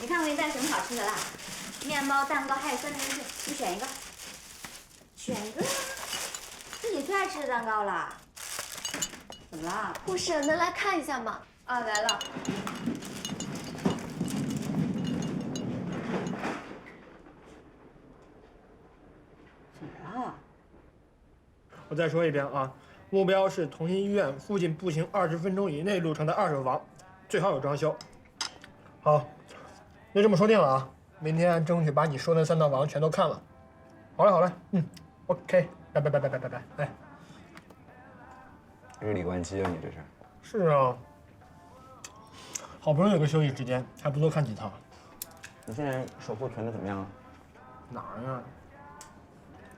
你看我给你带什么好吃的啦？面包、蛋糕，还有酸甜鱼片，你选一个。选一个，是你最爱吃的蛋糕啦。怎么了？护士，能来看一下吗？啊，来了。怎么了？我再说一遍啊，目标是同心医院附近步行20分钟以内路程的2手房，最好有装修。好，就这么说定了啊！明天争取把你说的3套房全都看了。好嘞，好嘞，OK， 拜拜拜拜拜拜拜，哎。日理万机啊，你这是？是啊，好不容易有个休息时间，还不多看几套。你现在首付存的怎么样啊？哪儿呀？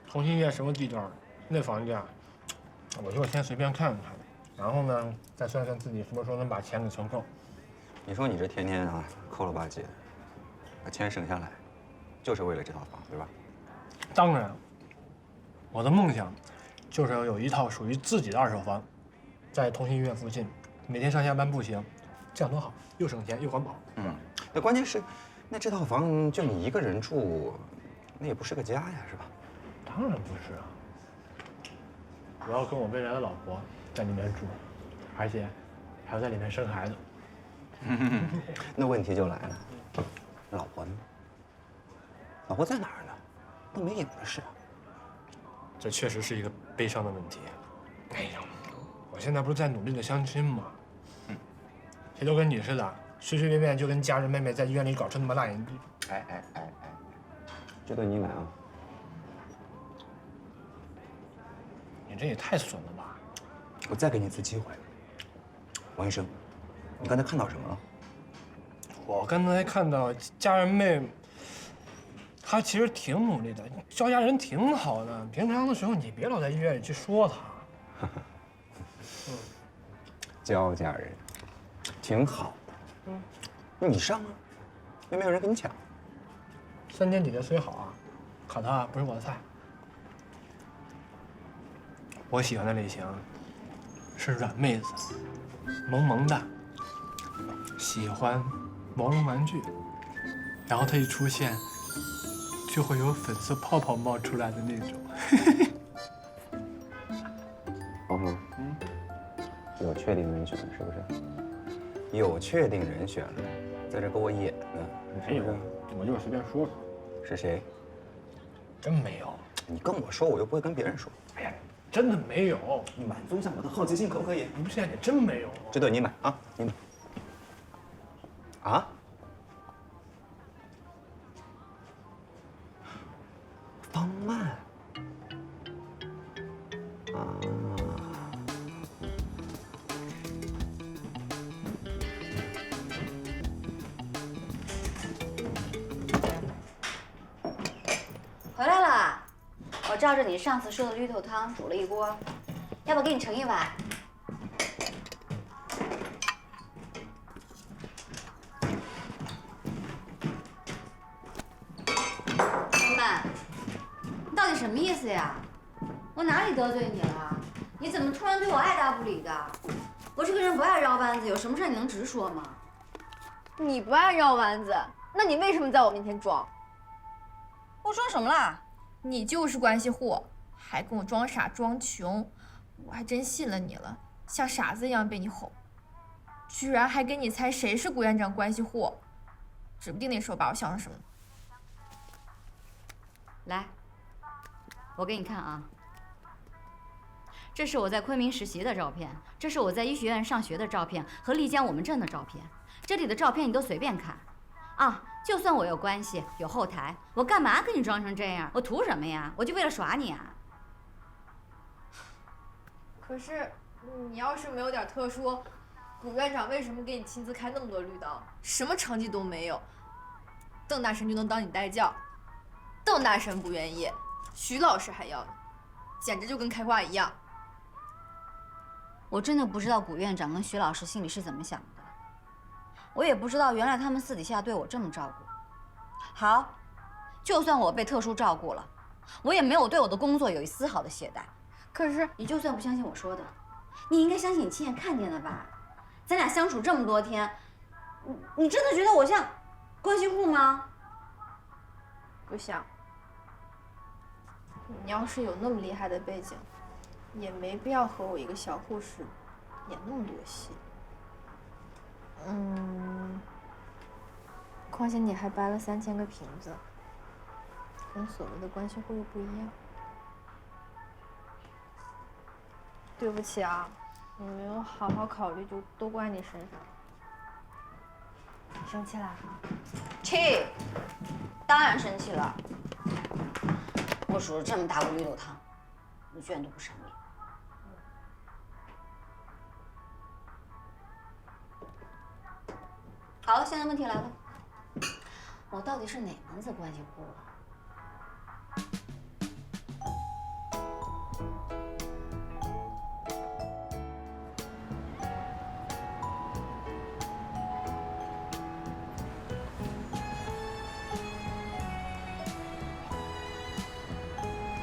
同心医院什么地段？那房价，我就先随便看看，然后呢，再算算自己什么时候能把钱给存够。你说你这天天啊抠了吧唧的，把钱省下来，就是为了这套房，对吧？当然，我的梦想就是要有一套属于自己的2手房，在同心医院附近，每天上下班步行，这样多好，又省钱又环保。那关键是，那这套房就你一个人住，那也不是个家呀，是吧？当然不是啊，我要跟我未来的老婆在里面住，而且还要在里面生孩子。那问题就来了，老婆呢？老婆在哪儿呢？都没影的事。这确实是一个悲伤的问题。哎呀，我现在不是在努力的相亲吗？谁都跟你似的，随随便便就跟家人妹妹在医院里搞出那么大眼。哎，这对你买啊？你这也太损了吧！我再给你一次机会，王医生，你刚才看到什么了？我刚才看到家人妹，她其实挺努力的，教家人挺好的。平常的时候你别老在医院里去说她。教家人，挺好的。那你上啊，又没有人跟你抢。3天底的虽好啊，可她不是我的菜。我喜欢的类型是软妹子，萌萌的，喜欢毛绒玩具，然后她一出现，就会有粉色泡泡冒出来的那种。哦，有确定人选了是不是？有确定人选了，在这给我演呢，没有，我就是随便说说。是谁？真没有。你跟我说，我又不会跟别人说。哎呀，真的没有。你满足一下我的好奇心，可不可以？不是，你真没有。这对你买啊，你买。啊？方曼。啊。回来了，我照着你上次说的绿豆汤煮了一锅，要不给你盛一碗？老板，你到底什么意思呀？我哪里得罪你了？你怎么突然对我爱答不理的？我这个人不爱绕弯子，有什么事你能直说吗？你不爱绕弯子，那你为什么在我面前装？我装什么啦？你就是关系户，还跟我装傻装穷，我还真信了你了，像傻子一样被你哄，居然还给你猜谁是顾院长关系户，指不定那时候把我想成什么。来，我给你看啊，这是我在昆明实习的照片，这是我在医学院上学的照片和丽江我们镇的照片，这里的照片你都随便看。啊，就算我有关系有后台，我干嘛跟你装成这样？我图什么呀？我就为了耍你啊！可是你要是没有点特殊，顾院长为什么给你亲自开那么多绿刀？什么成绩都没有，邓大神就能当你代教，邓大神不愿意，徐老师还要你，简直就跟开挂一样。我真的不知道顾院长跟徐老师心里是怎么想的。我也不知道，原来他们私底下对我这么照顾。好，就算我被特殊照顾了，我也没有对我的工作有一丝毫的懈怠。可是你就算不相信我说的，你应该相信你亲眼看见的吧？咱俩相处这么多天，你真的觉得我像关系户吗？不想。你要是有那么厉害的背景，也没必要和我一个小护士演那么多戏。况且你还掰了3000个瓶子，跟所谓的关系户又不一样。对不起啊，我没有好好考虑，就都怪你身上。你生气啦？气，当然生气了。我煮了这么大锅绿豆汤，你居然都不赏脸。好了，现在问题来了，我到底是哪门子关系户啊？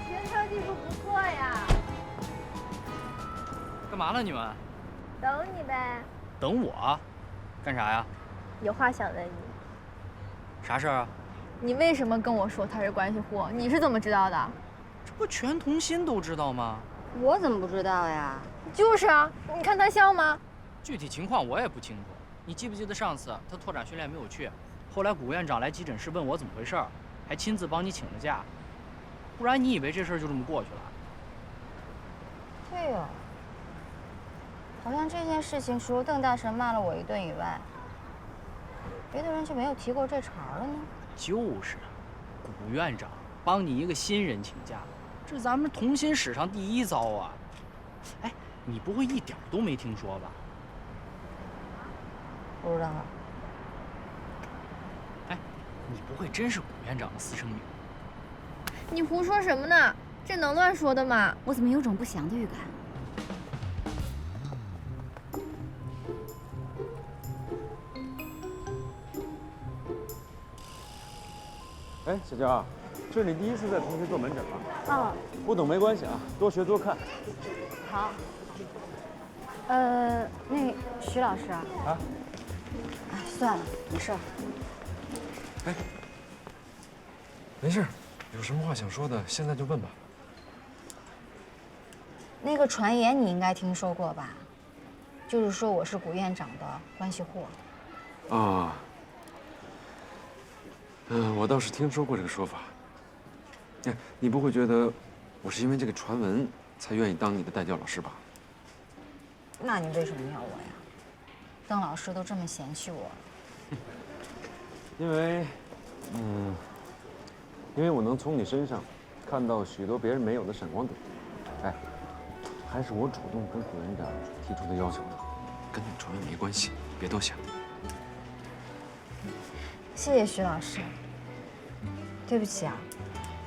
原唱技术不错呀。干嘛呢你们？等你呗，等我？干啥呀？有话想问你，啥事儿啊？你为什么跟我说他是关系户？你是怎么知道的？这不全同心都知道吗？我怎么不知道呀？就是啊，你看他像吗？具体情况我也不清楚。你记不记得上次他拓展训练没有去，后来古院长来急诊室问我怎么回事儿，还亲自帮你请了假，不然你以为这事儿就这么过去了？对哦，好像这件事情除了邓大神骂了我一顿以外，别的人就没有提过这茬了呢。就是，古院长帮你一个新人请假，这咱们同心史上第一遭啊！哎，你不会一点都没听说吧？不知道。哎，你不会真是古院长的私生女？你胡说什么呢？这能乱说的吗？我怎么有种不祥的预感？哎，小娇，这是你第一次在同学做门诊吧？嗯，不懂没关系啊，多学多看。好。那徐老师啊，哎，算了，没事儿。哎，没事，有什么话想说的，现在就问吧。那个传言你应该听说过吧？就是说我是古院长的关系户。啊，我倒是听说过这个说法。哎，你不会觉得我是因为这个传闻才愿意当你的代教老师吧？那你为什么要我呀？邓老师都这么嫌弃我了。因为我能从你身上看到许多别人没有的闪光点。哎，还是我主动跟古院长提出的要求的，跟那个传闻没关系，别多想。谢谢徐老师。对不起啊，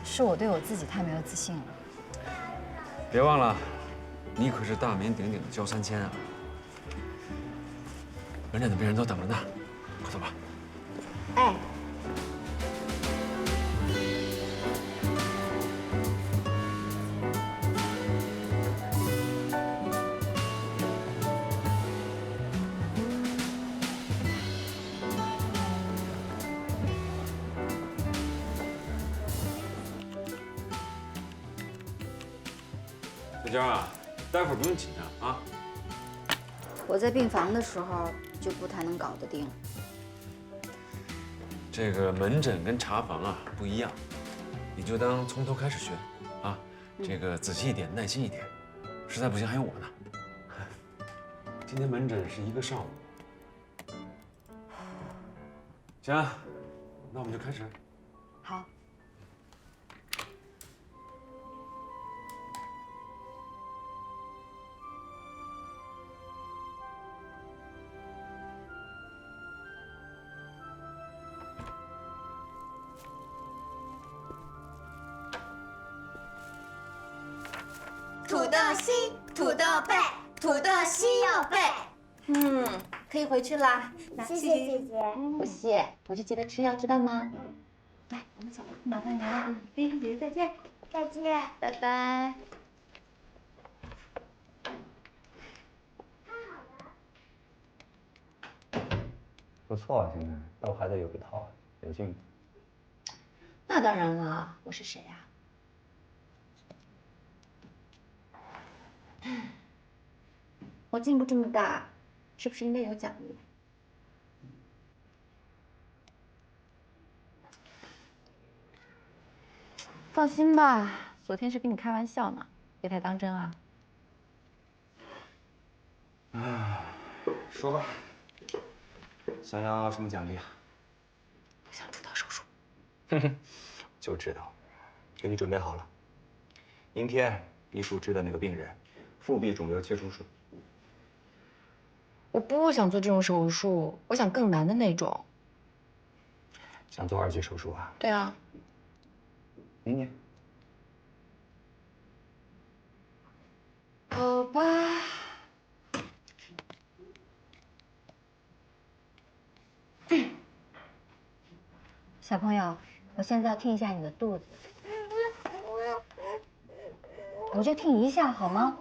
是我对我自己太没有自信了。别忘了，你可是大名鼎鼎的焦3000啊！门诊的病人都等着呢，快走吧。哎。小娇啊，待会儿不用紧张啊。我在病房的时候就不太能搞得定。这个门诊跟查房啊不一样，你就当从头开始学啊。这个仔细一点，耐心一点，实在不行还有我呢。今天门诊是1个上午。行，那我们就开始。好。土豆西，土豆背，土豆西又背。可以回去啦。谢谢姐姐。不谢，回去记得吃药，知道吗？来，我们走，麻烦您了。菲菲姐姐再见。再见。拜拜。不错啊，现在都还得有一套。很幸福。那当然了，我是谁呀？我进步这么大，是不是应该有奖励？放心吧，昨天是跟你开玩笑呢，别太当真啊。说吧，想要什么奖励啊？我想出道手术。就知道，给你准备好了。明天你主治的那个病人，腹壁肿瘤切除术。我不想做这种手术，我想更难的那种。想做2级手术啊？对啊。明年。好吧。小朋友，我现在要听一下你的肚子，我就听一下好吗？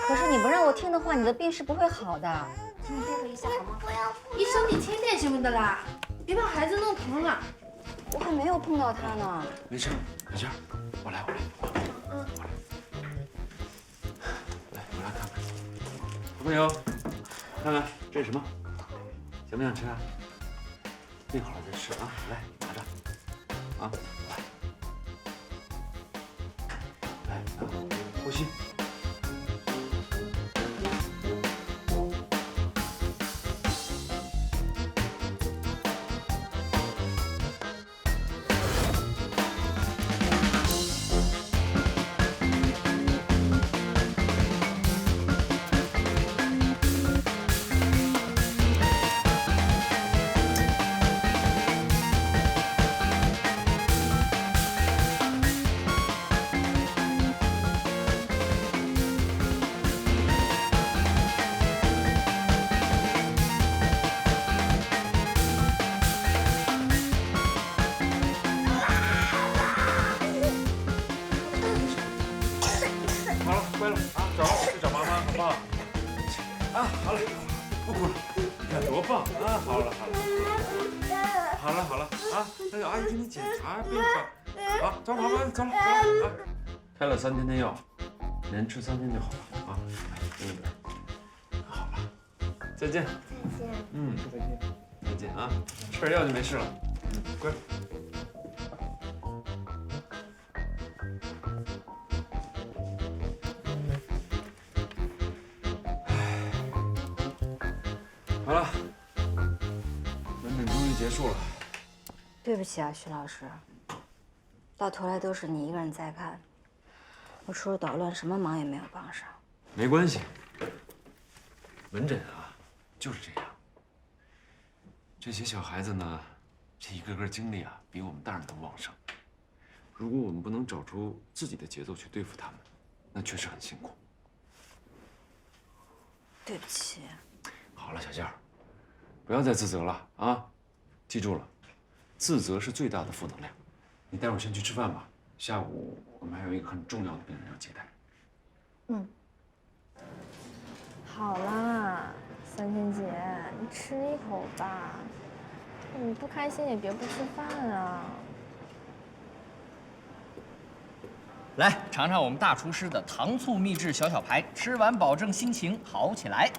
可是你不让我听的话，你的病是不会好的。请你配合一下好吗？医生，你轻点行不得啦，别把孩子弄疼了。我还没有碰到他呢。没事，小静，我来。来，我来看看。小朋友，看看这是什么？想不想吃啊？病好了再吃啊！来，拿着。啊，来，呼吸。检查病房啊，走，妈妈走了啊，开了3天的药，连吃3天就好了啊。来，那边好了，再见。再见。再见。再见啊，吃点药就没事了。乖。好了，门诊终于结束了。对不起啊，徐老师，到头来都是你一个人在看，我除了捣乱，什么忙也没有帮上。没关系，门诊啊就是这样。这些小孩子呢，这一个个精力啊，比我们大人都旺盛。如果我们不能找出自己的节奏去对付他们，那确实很辛苦。对不起。好了，小燕儿，不要再自责了啊！记住了，自责是最大的负能量。你待会儿先去吃饭吧，下午我们还有一个很重要的病人要接待。嗯。好啦，三天姐，你吃一口吧。你不开心也别不吃饭啊。来尝尝我们大厨师的糖醋秘制小小排，吃完保证心情好起来。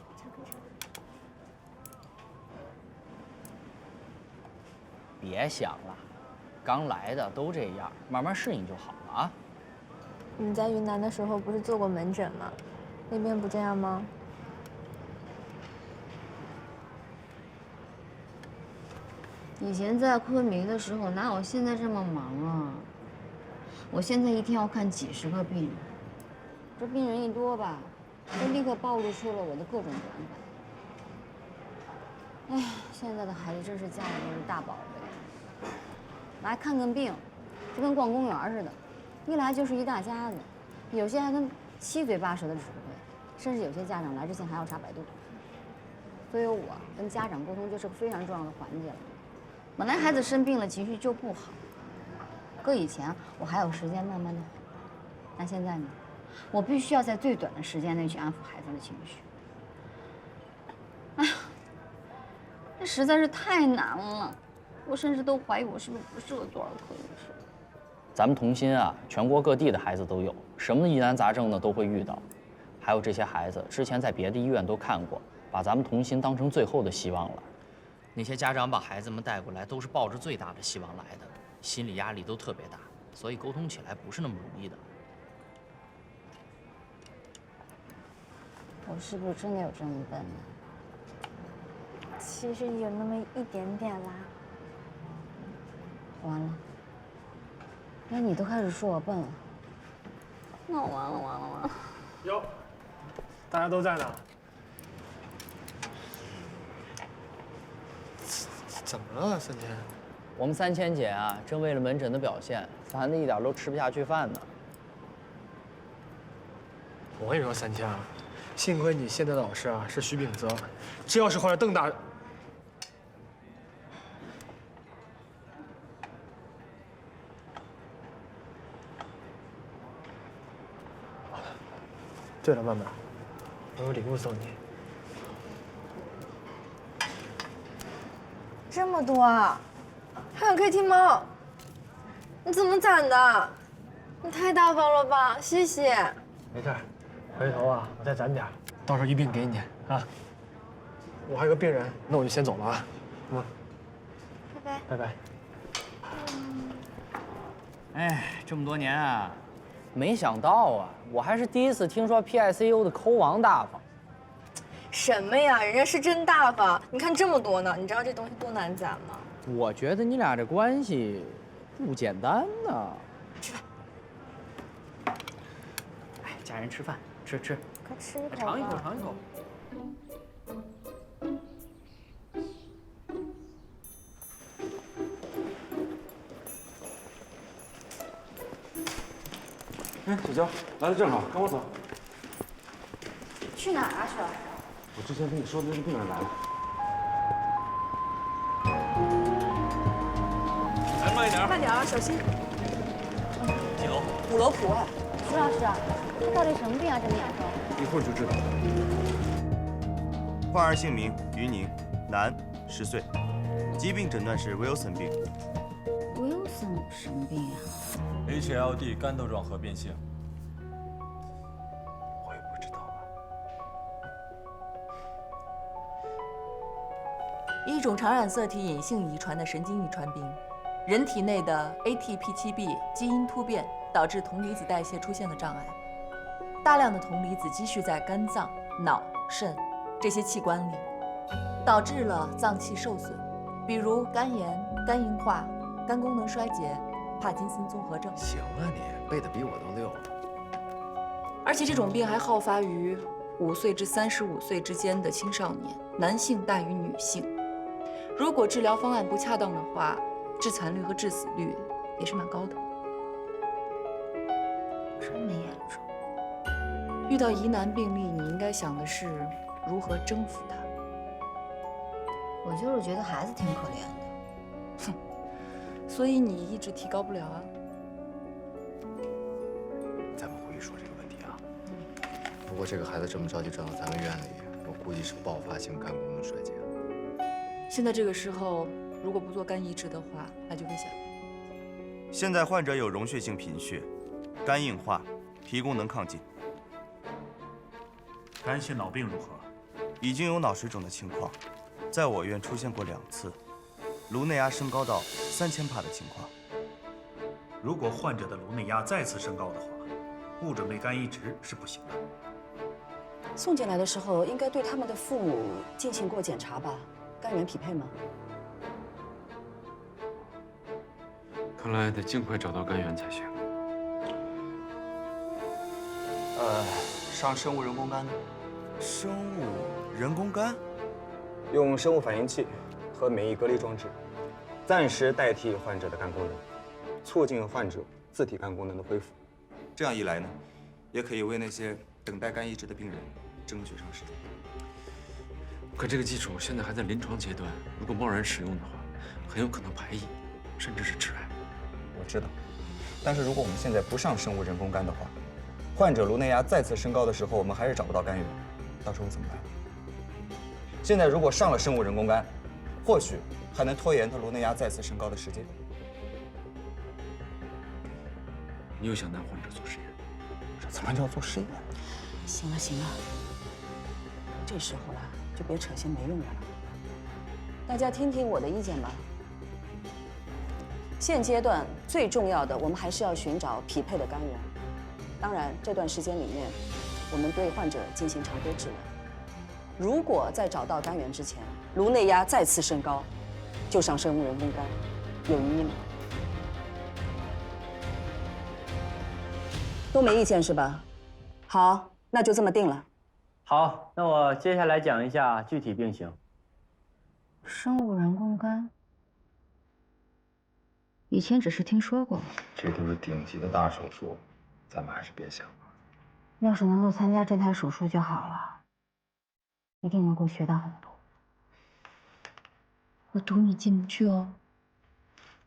别想了，刚来的都这样，慢慢适应就好了啊。你在云南的时候不是做过门诊吗？那边不这样吗？以前在昆明的时候，哪有现在这么忙啊？我现在一天要看几10个病人，这病人一多吧，就立刻暴露出了我的各种短板。哎呀，现在的孩子真是家里面的大宝贝，来看看病，就跟逛公园似的，一来就是一大家子，有些还跟七嘴八舌的指挥，甚至有些家长来之前还要查百度。所以我跟家长沟通就是个非常重要的环节了。本来孩子生病了，情绪就不好。搁以前我还有时间慢慢的好，但现在呢，我必须要在最短的时间内去安抚孩子的情绪。哎呀，这实在是太难了，我甚至都怀疑我是不是不适合做儿科医生。咱们童心啊，全国各地的孩子都有，什么疑难杂症呢都会遇到。还有这些孩子之前在别的医院都看过，把咱们童心当成最后的希望了。那些家长把孩子们带过来，都是抱着最大的希望来的，心理压力都特别大，所以沟通起来不是那么容易的。我是不是真的有这么笨呢？其实有那么一点点啦。完了，那你都开始说我笨了。那我完了。哟，大家都在呢。怎么了，3000？我们3000姐啊，正为了门诊的表现，烦得一点都吃不下去饭呢。我跟你说，3000啊，幸亏你现在的老师啊是徐秉泽，这要是换了邓大，对了，曼曼，我有礼物送你。这么多啊！还有 KT 猫，你怎么攒的？你太大方了吧，谢谢。没事，回头啊我再攒点，到时候一并给你啊。我还有个病人，那我就先走了啊。拜拜。拜拜。哎，这么多年啊，没想到啊，我还是第一次听说 PICU 的抠王大方。什么呀？人家是真大方，你看这么多呢，你知道这东西多难攒吗？我觉得你俩这关系不简单呢。吃饭。哎，家人吃饭，吃，快吃一口吧。尝一口。哎，小娇来的正好，跟我走。去哪儿啊，徐老师？我之前跟你说的那个病人来了。来，慢一点。慢点啊，小心。几楼5楼普外。徐老师，他到底什么病啊？这么严重？一会儿就知道了。患儿姓名于宁，男，10岁，疾病诊断是 Wilson 病。Wilson 什么病啊？ HLD 肝窦状合并性。我也不知道啊。一种常染色体隐性遗传的神经遗传病，人体内的 ATP7B 基因突变导致铜离子代谢出现了障碍，大量的铜离子积蓄在肝脏、脑、肾这些器官里，导致了脏器受损，比如肝炎、肝硬化、肝功能衰竭、帕金森综合症。行啊，你背的比我都溜。而且这种病还好发于5岁至35岁之间的青少年，男性大于女性。如果治疗方案不恰当的话，致残率和致死率也是蛮高的。这么严重？遇到疑难病例，你应该想的是如何征服它。我就是觉得孩子挺可怜的。哼，所以你一直提高不了啊。咱们回去说这个问题啊。不过这个孩子这么着急转到咱们院里，我估计是爆发性肝功能衰竭。现在这个时候，如果不做肝移植的话，那就危险了。现在患者有溶血性贫血、肝硬化、脾功能亢进。肝血脑病如何？已经有脑水肿的情况，在我院出现过2次，颅内压升高到3000帕的情况。如果患者的颅内压再次升高的话，不准备肝移植是不行的。送进来的时候应该对他们的父母进行过检查吧？肝源匹配吗？看来得尽快找到肝源才行。上生物人工肝。生物人工肝？用生物反应器和免疫隔离装置，暂时代替患者的肝功能，促进患者自体肝功能的恢复。这样一来呢，也可以为那些等待肝移植的病人争取上时间。可这个技术现在还在临床阶段，如果贸然使用的话，很有可能排异，甚至是致癌。我知道，但是如果我们现在不上生物人工肝的话，患者颅内压再次升高的时候，我们还是找不到肝源，到时候怎么办？现在如果上了生物人工肝，或许还能拖延他颅内压再次升高的时间。你又想拿患者做实验？这怎么叫做实验？行了行了，这时候了就别扯些没用的了。大家听听我的意见吧。现阶段最重要的，我们还是要寻找匹配的肝源。当然，这段时间里面，我们对患者进行常规治疗。如果在找到肝源之前，颅内压再次升高，就上生物人工肝，有异议吗？都没意见是吧？好，那就这么定了。好，那我接下来讲一下具体病情。生物人工肝，以前只是听说过。这都是顶级的大手术，咱们还是别想了。要是能够参加这台手术就好了，一定能够学到很多。我赌你进不去哦。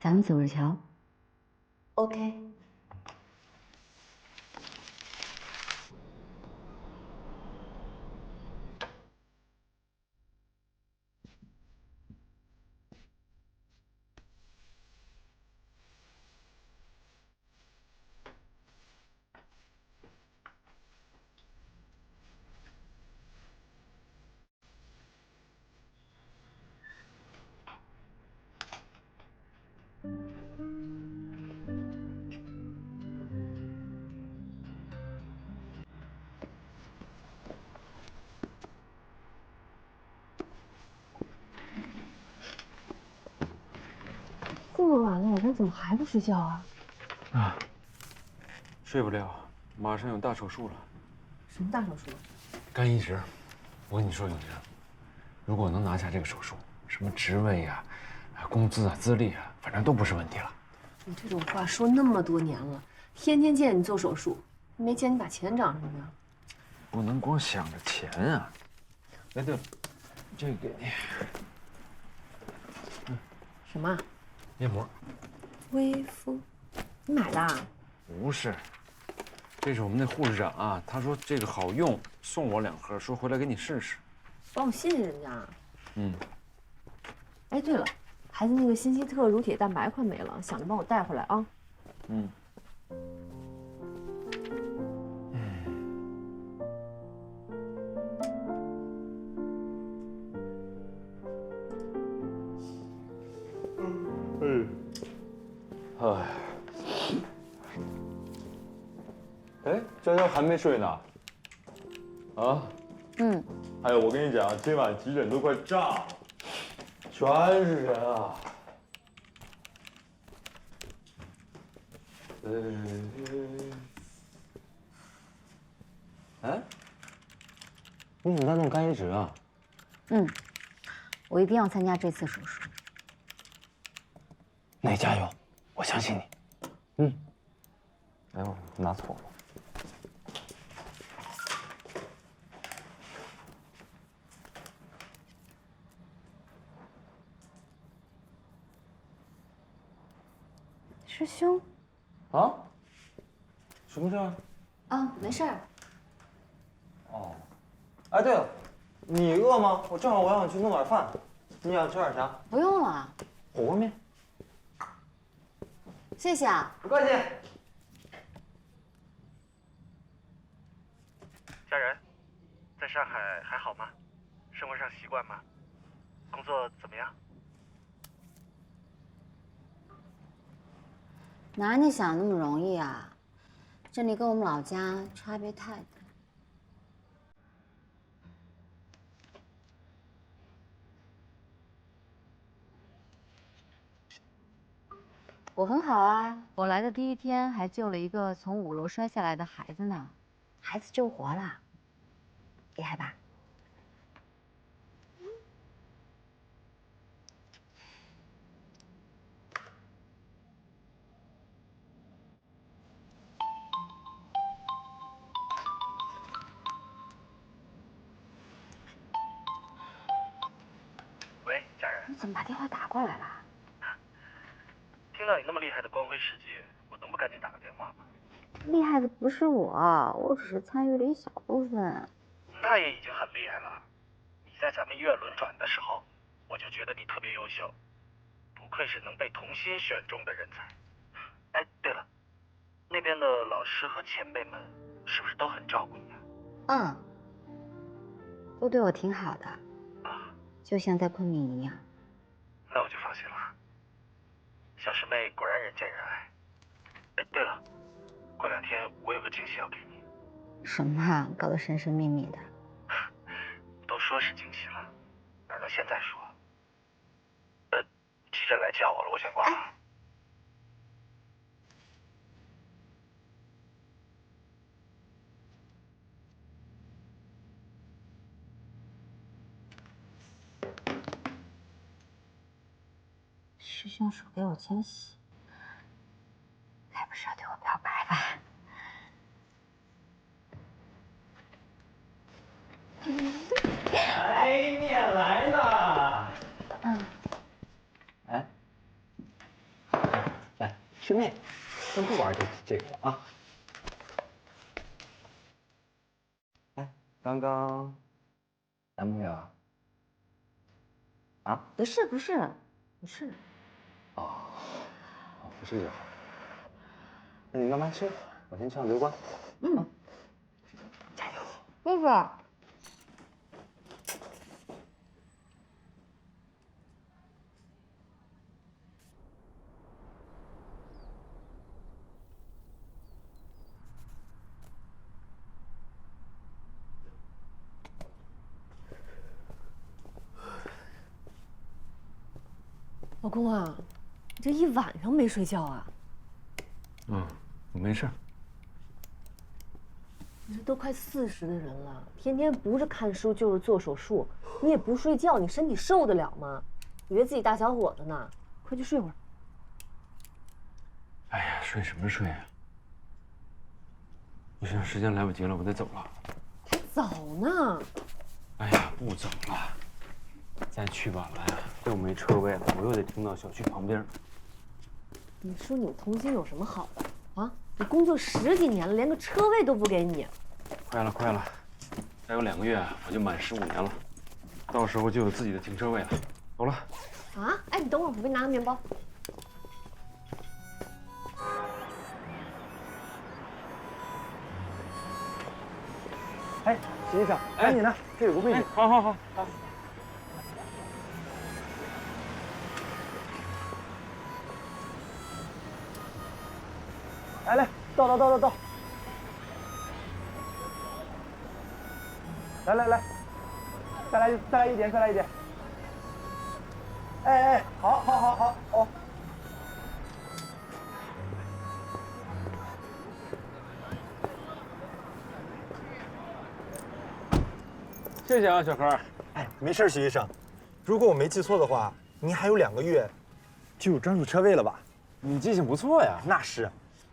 咱们走着瞧。OK。这么晚了，我们怎么还不睡觉啊？啊，睡不了，马上有大手术了。什么大手术？肝移植。我跟你说，永宁，如果能拿下这个手术，什么职位呀、工资啊、资历啊，反正都不是问题了。你这种话说那么多年了，天天见你做手术，没见你把钱涨上呢。不能光想着钱啊！哎，对了，这个给你。什么？面膜。微敷，你买的啊？不是，这是我们那护士长啊，他说这个好用，送我2盒，说回来给你试试。帮我谢谢人家。嗯。哎，对了，孩子那个新希特乳铁蛋白快没了，想着帮我带回来啊。嗯。哎，娇娇还没睡呢。啊？嗯。哎呦，我跟你讲，今晚急诊都快炸了，全是人啊。哎，你怎么在弄肝移植啊？嗯，我一定要参加这次手术。那你加油，我相信你。嗯。哎呦，拿错了。师兄。啊？什么事啊？啊，没事儿。哦。哎，对了，你饿吗？我正好想去弄点饭，你想吃点啥？不用了，火锅面。谢谢啊。不客气。家人，在上海还好吗？生活上习惯吗？工作怎么样？哪你想那么容易啊？这里跟我们老家差别太大。我很好啊，我来的第一天还救了一个从5楼摔下来的孩子呢，孩子救活了，厉害吧？喂，家人。你怎么把电话打过来了？听到你那么厉害的光辉事迹，我能不赶紧打个电话吗？厉害的不是我，我只是参与了一小部分。那也已经很厉害了。你在咱们医院轮转的时候，我就觉得你特别有愧是能被童心选中的人才。哎，对了，那边的老师和前辈们是不是都很照顾你啊？都对我挺好的，就像在昆明一样。那我就放心了。小师妹果然人见人爱。哎，对了，过2天我有个惊喜要给你。什么啊，搞得神神秘秘的。都说是惊喜了，哪能现在说？急诊来叫我了，我先挂了。师兄说给我惊喜，该不是要对我表白吧？哎，你也来了。哎，来，师妹，先不玩这个啊。哎，刚刚男朋友啊？啊？不是。哦，不是就好。那你慢慢吃，我先上刘关。加油！师傅。老公啊，你这一晚上没睡觉啊？我没事。你这都快40的人了，天天不是看书就是做手术，你也不睡觉，你身体受得了吗？以为自己大小伙子呢，快去睡会儿。哎呀，睡什么睡啊？不行，时间来不及了，我得走了。还早呢。哎呀，不走了，再去晚了呀，又没车位了，我又得停到小区旁边。你说你们童心有什么好的啊？你工作10几年了，连个车位都不给你。快了，再有2个月我就满15年了，到时候就有自己的停车位了。走了。啊？哎，你等会儿，我给你拿个面包。哎，徐医生，赶紧的，这有个位置。好。来，倒。来，再来一点。哎，好，哦。谢谢啊，小何。哎，没事，徐医生。如果我没记错的话，您还有2个月就有专属车位了吧？你记性不错呀。那是，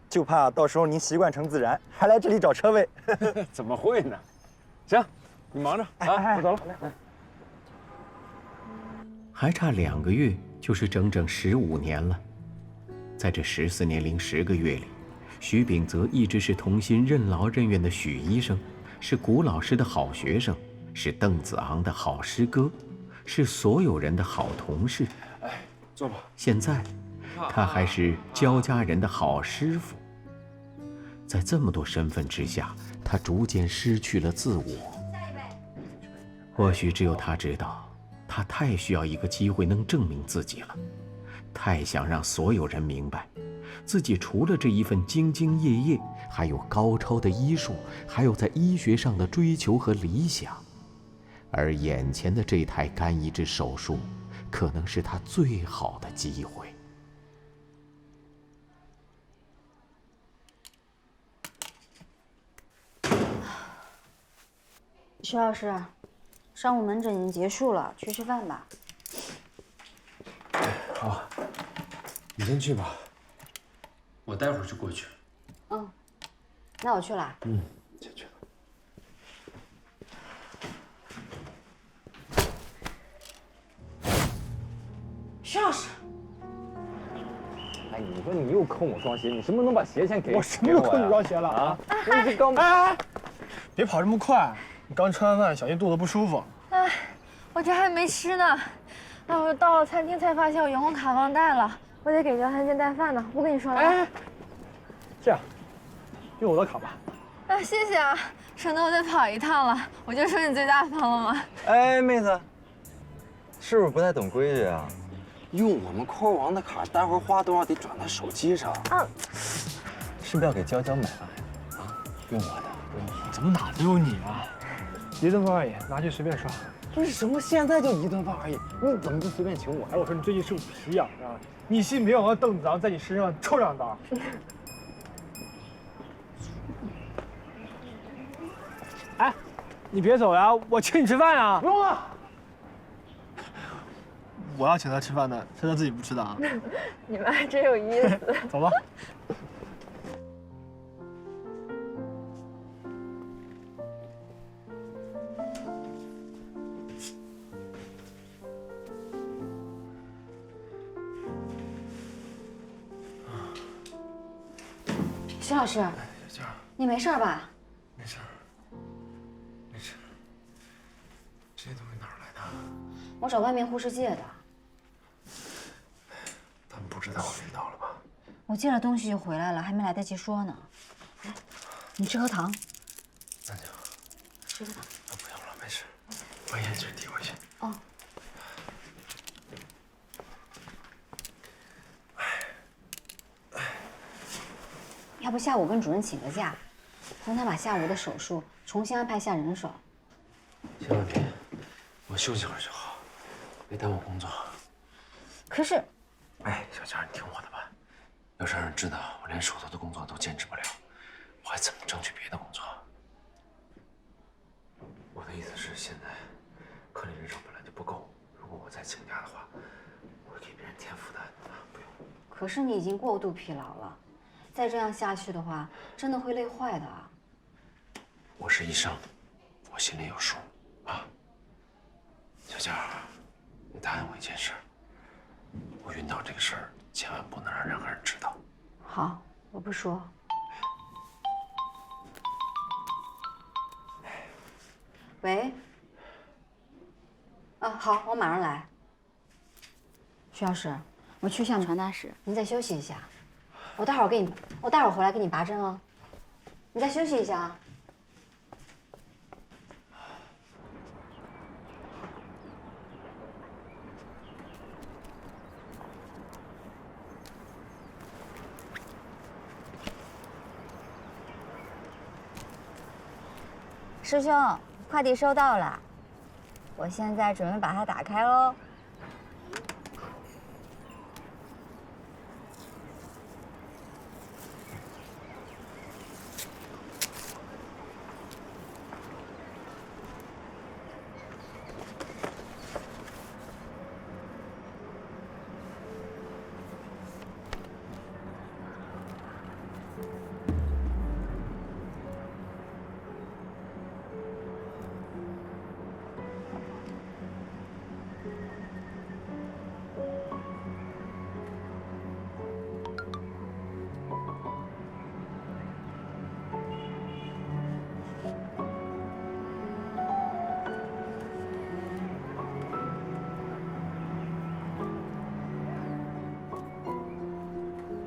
就怕到时候您习惯成自然，还来这里找车位。怎么会呢？行，你忙着啊，我走了。还差2个月，就是整整15年了。在这14年零10个月里，许秉泽一直是童心任劳任怨的许医生，是古老师的好学生，是邓子昂的好师哥，是所有人的好同事。哎，坐吧。现在，他还是焦家人的好师傅。在这么多身份之下，他逐渐失去了自我。或许只有他知道，他太需要一个机会能证明自己了，太想让所有人明白，自己除了这一份兢兢业业，还有高超的医术，还有在医学上的追求和理想。而眼前的这台肝移植手术，可能是他最好的机会。徐老师，上午门诊已经结束了，去吃饭吧。好，你先去吧，我待会儿就过去。那我去了。先去吧。徐老师，哎，你说你又坑我双鞋，你什么能把鞋先给我什么都坑你双鞋了啊？这刚哎，别跑这么快，你刚吃完饭，小心肚子不舒服。哎，我这还没吃呢。哎，我到了餐厅才发现我员工卡忘带了，我得给刘餐店带饭呢。不跟你说了。哎，这样，用我的卡吧。啊，谢谢啊，省得我再跑一趟了。我就说你最大方了吗？哎，妹子，是不是不太懂规矩啊？用我们扣王的卡，待会儿花多少得转到手机上。啊，是不是要给娇娇买饭？啊，用我的，用我的。怎么哪都有你啊？1顿饭而已，拿去随便刷。不是什么，现在就1顿饭而已，你怎么就随便请我？哎，我说你最近是不是皮痒啊？你信不信我邓子昂在你身上抽2刀？哎，你别走呀，我请你吃饭呀！不用了。我要请他吃饭的，是他自己不吃的啊。你们还真有意思。走吧。徐老师，你没事吧？没事，没事。这些东西哪儿来的？我找外面护士借的。他们不知道我晕倒了吧？我借了东西就回来了，还没来得及说呢。来，你吃颗糖。那就吃个糖。不用了，没事。把眼镜递回去。哦。要不下午跟主任请个假，让他把下午的手术重新安排下人手。千万别，我休息会儿就好，别耽误工作。可是，哎，小佳，你听我的吧，要是让人知道我连手头的工作都坚持不了，我还怎么争取别的工作？我的意思是，现在科里人手本来就不够，如果我再请假的话，我会给别人添负担啊！不用。可是你已经过度疲劳了。再这样下去的话，真的会累坏的啊！我是医生，我心里有数啊。小佳，你答应我一件事，我晕倒这个事儿千万不能让任何人知道。好，我不说。喂。啊，好，我马上来。徐老师，我去下传达室，您再休息一下。我待会儿回来给你拔针哦。你再休息一下啊。师兄，快递收到了，我现在准备把它打开喽。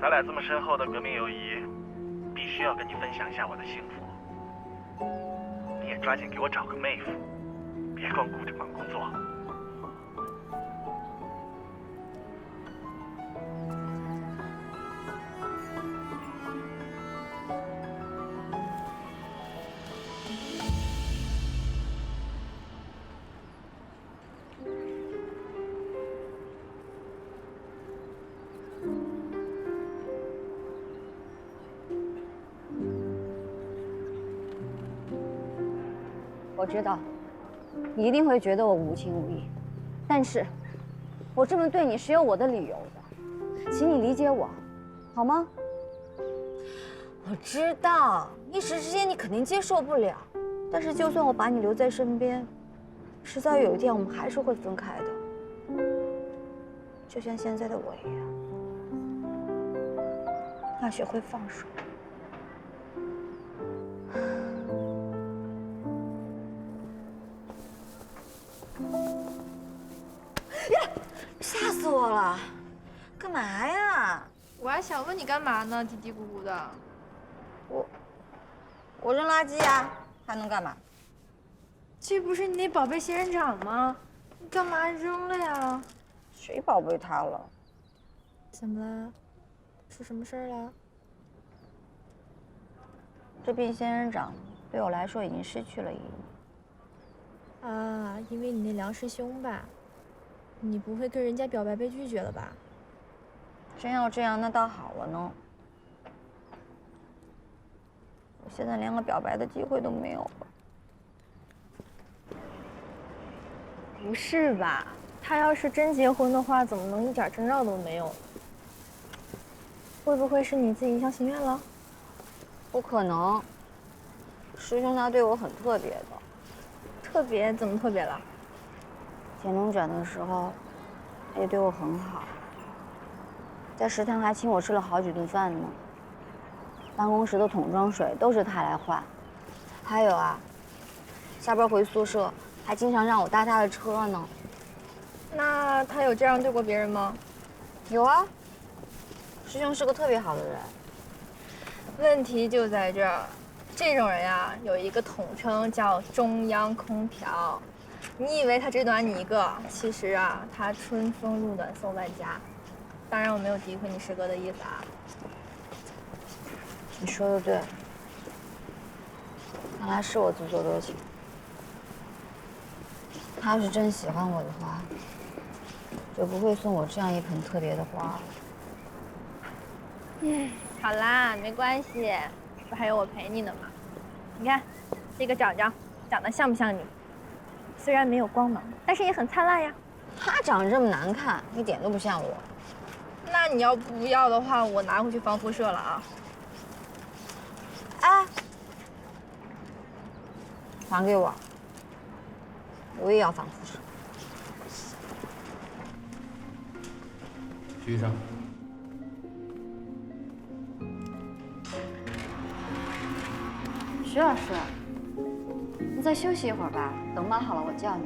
咱俩这么深厚的革命友谊，必须要跟你分享一下我的幸福。你也抓紧给我找个妹夫，别光顾着忙工作。我知道，你一定会觉得我无情无义，但是，我这么对你是有我的理由的，请你理解我，好吗？我知道，一时之间你肯定接受不了，但是就算我把你留在身边，迟早有一天我们还是会分开的，就像现在的我一样，要学会放手。吓死我了！干嘛呀？我还想问你干嘛呢，嘀嘀咕咕的。我扔垃圾呀，还能干嘛？这不是你那宝贝仙人掌吗？你干嘛扔了呀？谁宝贝它了？怎么了？出什么事儿了？这片仙人掌对我来说已经失去了意义。啊，因为你那梁师兄吧？你不会跟人家表白被拒绝了吧？真要这样，那倒好了呢。我现在连个表白的机会都没有了。不是吧？他要是真结婚的话，怎么能一点征兆都没有？会不会是你自己一厢情愿了？不可能。师兄他对我很特别的。特别？怎么特别了？钱农转的时候，他也对我很好，在食堂还请我吃了好几顿饭呢。办公室的桶装水都是他来换，还有啊，下班回宿舍还经常让我搭他的车呢。那他有这样对过别人吗？有啊，师兄是个特别好的人。问题就在这儿，这种人呀，有一个统称叫中央空调。你以为他只暖你一个，其实啊，他春风入暖送万家。当然，我没有诋毁你师哥的意思啊。你说的对，看来是我自作多情。他要是真喜欢我的话，就不会送我这样一盆特别的花了。好啦，没关系，不还有我陪你呢吗？你看，这个长得像不像你？虽然没有光芒，但是也很灿烂呀。他长得这么难看，一点都不像我。那你要不要的话，我拿回去防辐射了啊。哎，还给我，我也要防辐射。徐医生，徐老师，你再休息一会儿吧，等码好了我叫你。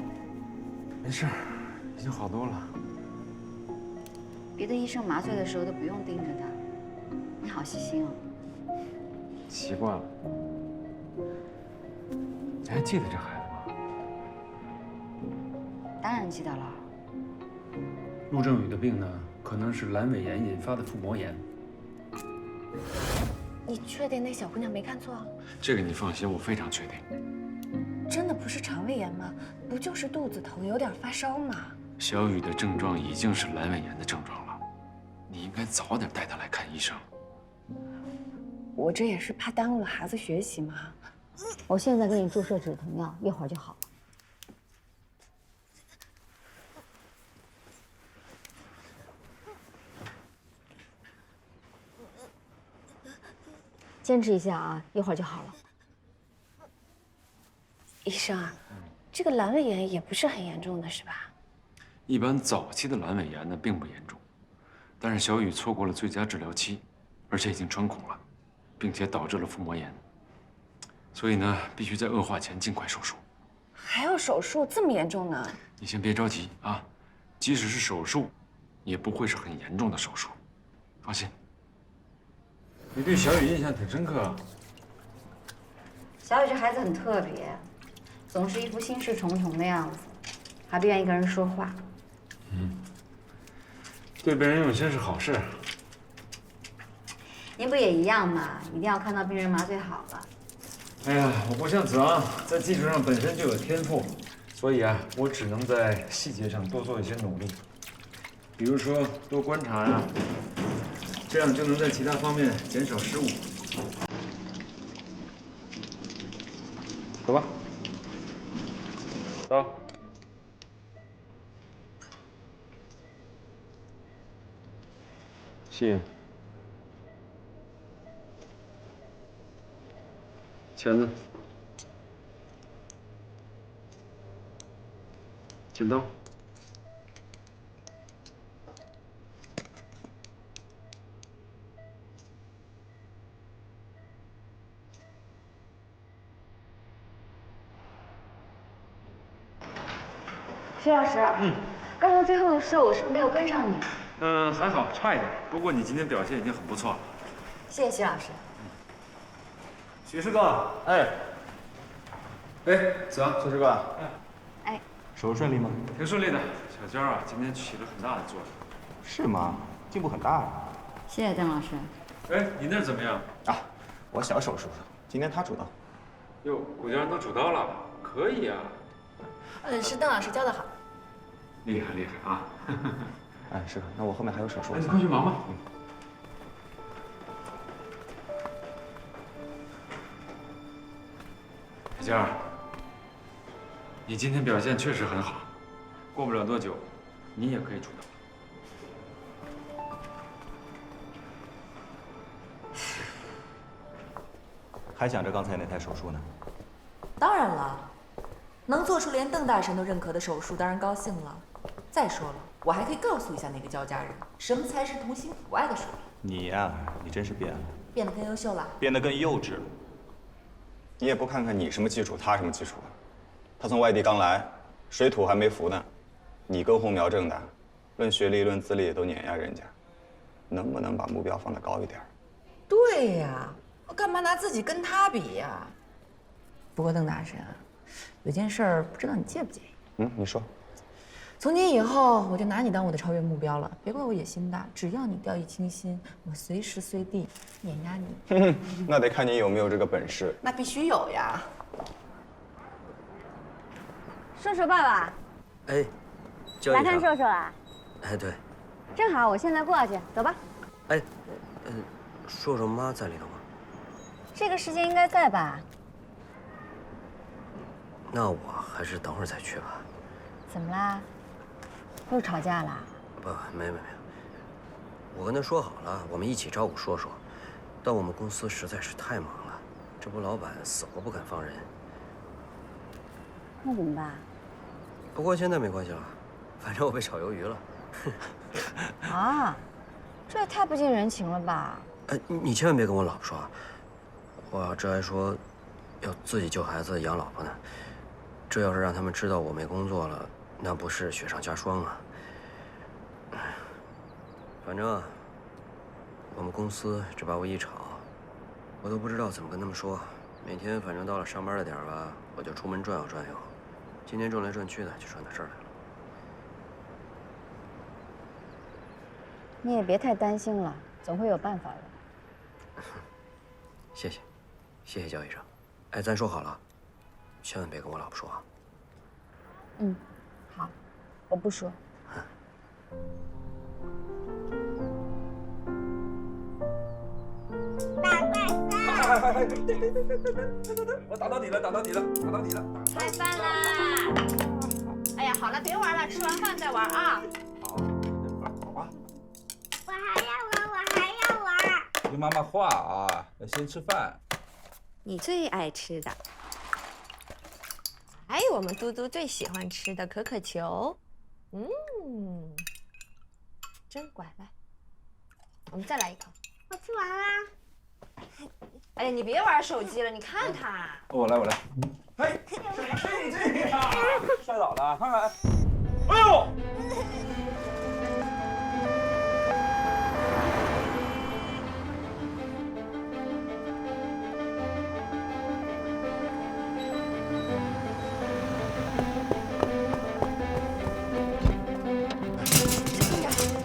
没事，已经好多了。别的医生麻醉的时候都不用盯着他，你好细心哦。习惯了。你还记得这孩子吗？当然记得了。陆正宇的病呢，可能是阑尾炎引发的腹膜炎。你确定那小姑娘没看错？这个你放心，我非常确定。真的不是肠胃炎吗？不就是肚子疼，有点发烧吗？小雨的症状已经是阑尾炎的症状了，你应该早点带她来看医生。我这也是怕耽误了孩子学习嘛。我现在给你注射止疼药，一会儿就好了。坚持一下啊，一会儿就好了。医生啊，这个阑尾炎也不是很严重的，是吧？一般早期的阑尾炎呢并不严重，但是小雨错过了最佳治疗期，而且已经穿孔了，并且导致了腹膜炎，所以呢必须在恶化前尽快手术。还要手术，这么严重呢？你先别着急啊，即使是手术，也不会是很严重的手术，放心。你对小雨印象挺深刻啊。小雨这孩子很特别，总是一副心事重重的样子，还不愿意跟人说话。对病人用心是好事。您不也一样吗？一定要看到病人麻醉好了。哎呀，我不像子昂，在技术上本身就有天赋，所以啊，我只能在细节上多做一些努力，比如说多观察呀，这样就能在其他方面减少失误。走吧，走。信。钳子。剪刀。徐老师，刚刚最后的时候我是没有跟上你。还好，差一点。不过你今天表现已经很不错了。谢谢徐老师。徐师哥，哎，子昂，徐师哥，哎，手术顺利吗？挺顺利的。小娟啊，今天起了很大的作用。是吗？进步很大呀。谢谢邓老师。哎，你那儿怎么样？啊，我小手术，今天他主刀。哟，骨架都主刀了，可以啊。是邓老师教的好。厉害厉害啊！哎，师哥，那我后面还有手术。哎，你快去忙吧。小娟儿，你今天表现确实很好，过不了多久，你也可以出道。还想着刚才那台手术呢？当然了，能做出连邓大神都认可的手术，当然高兴了。再说了，我还可以告诉一下那个焦家人，什么才是同心抚爱的水平。你呀，你真是变了，变得更优秀了，变得更幼稚了。你也不看看你什么基础，他什么基础啊？他从外地刚来，水土还没服呢。你根红苗正的，论学历、论资历都碾压人家，能不能把目标放得高一点？对呀，我干嘛拿自己跟他比呀？不过邓大神，有件事儿不知道你介不介意？你说。从今以后，我就拿你当我的超越目标了。别怪我野心大，只要你掉以轻心，我随时随地碾压你。那得看你有没有这个本事。那必须有呀。硕硕爸爸，哎，来看硕硕啊？哎，对。正好，我现在过去，走吧。哎，硕硕妈在里头吗？这个时间应该在吧？那我还是等会儿再去吧。怎么啦？又吵架啦？不，没。我跟他说好了，我们一起照顾硕硕。但我们公司实在是太忙了，这不老板死活不肯放人。那怎么办？不过现在没关系了，反正我被炒鱿鱼了。啊，这也太不近人情了吧！哎，你千万别跟我老婆说，我这还说要自己救孩子养老婆呢。这要是让他们知道我没工作了，那不是雪上加霜啊！反正啊，我们公司这把我一吵，我都不知道怎么跟他们说。每天反正到了上班的点儿吧，我就出门转悠转悠。今天转来转去的，就转到这儿来了。你也别太担心了，总会有办法的。谢谢焦医生。哎，咱说好了，千万别跟我老婆说啊。好，我不说。我打到你了！太烦啦！哎呀，好了，别玩了，吃完饭再玩啊。好吧。我还要玩。听妈妈话啊，要先吃饭。你最爱吃的，还有我们嘟嘟最喜欢吃的可可球，真乖，来，我们再来一口。我吃完啦。哎，你别玩手机了，你看他。我来。嘿，这呀，摔倒了，看看。哎呦！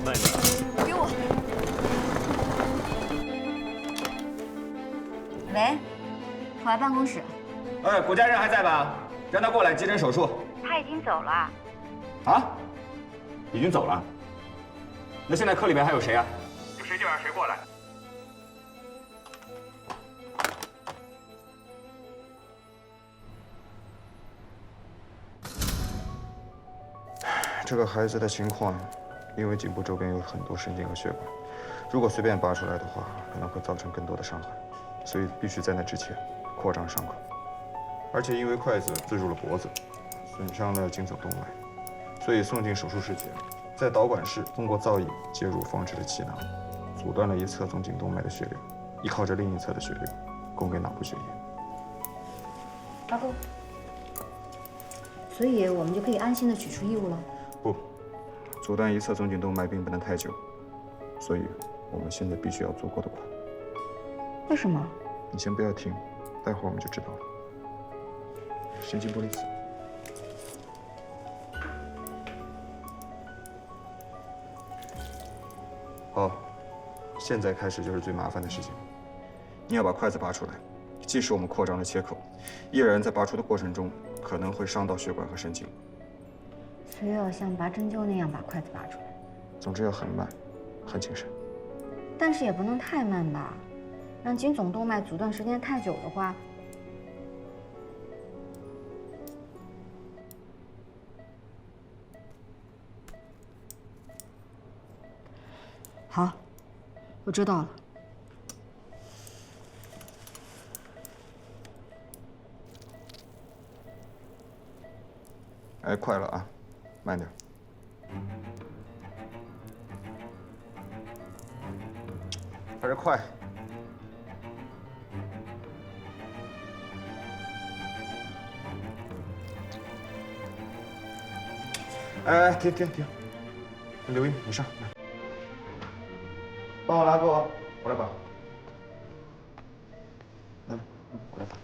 慢点，给我。喂，我来办公室。哎，谷家人还在吧？让他过来急诊手术。他已经走了。啊？已经走了？那现在科里边还有谁啊？有谁就让谁过来。这个孩子的情况，因为颈部周边有很多神经和血管，如果随便拔出来的话，可能会造成更多的伤害，所以必须在那之前扩张伤口。而且因为筷子刺入了脖子，损伤了颈总动脉，所以送进手术室前，在导管室通过造影介入放置了气囊，阻断了一侧总颈动脉的血流，依靠着另一侧的血流供给脑部血液。阿公，所以我们就可以安心的取出异物了。不，阻断一侧总颈动脉并不能太久，所以我们现在必须要足够的快。为什么？你先不要停，待会儿我们就知道了。神经玻璃丝。好，现在开始就是最麻烦的事情。你要把筷子拔出来，即使我们扩张了切口，依然在拔出的过程中可能会伤到血管和神经。所以要像拔针灸那样把筷子拔出来。总之要很慢，很谨慎。但是也不能太慢吧，让颈总动脉阻断时间太久的话，好，我知道了。哎，快了啊，慢点。还是快。哎，停！刘英，你上。帮我拉钩啊！我来拔。来，我来拔。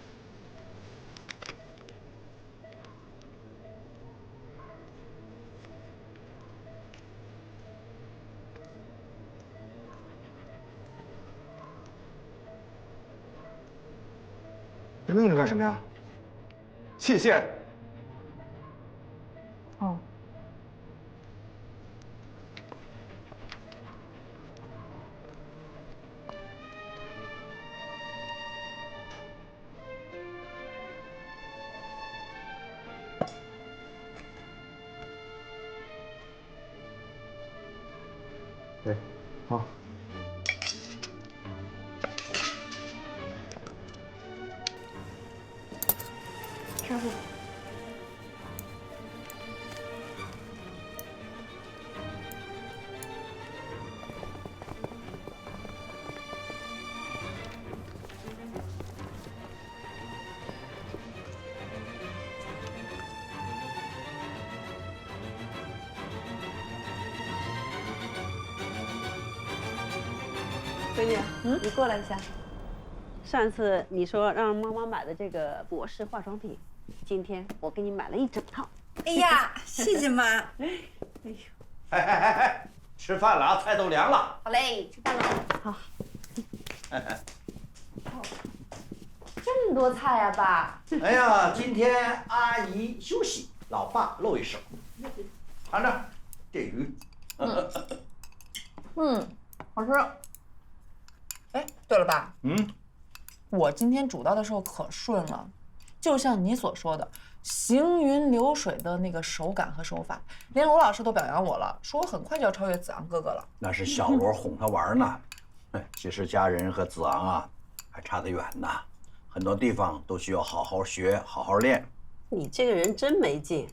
你愣着干什么呀？器械。哦。对，好。Careful。闺女，你过来一下。上次你说让妈妈买的这个博士化妆品，今天我给你买了一整套。哎呀，谢谢妈。哎，吃饭了啊，菜都凉了。好嘞，吃饭了。好。这么多菜呀，爸。哎呀，今天阿姨休息，老爸露一手。尝尝这鱼。好吃。哎，对了，爸。嗯。我今天煮到的时候可顺了，就像你所说的，行云流水的那个手感和手法，连罗老师都表扬我了，说我很快就要超越子昂哥哥了。那是小罗哄他玩呢。其实家人和子昂啊，还差得远呢，很多地方都需要好好学，好好练。你这个人真没劲，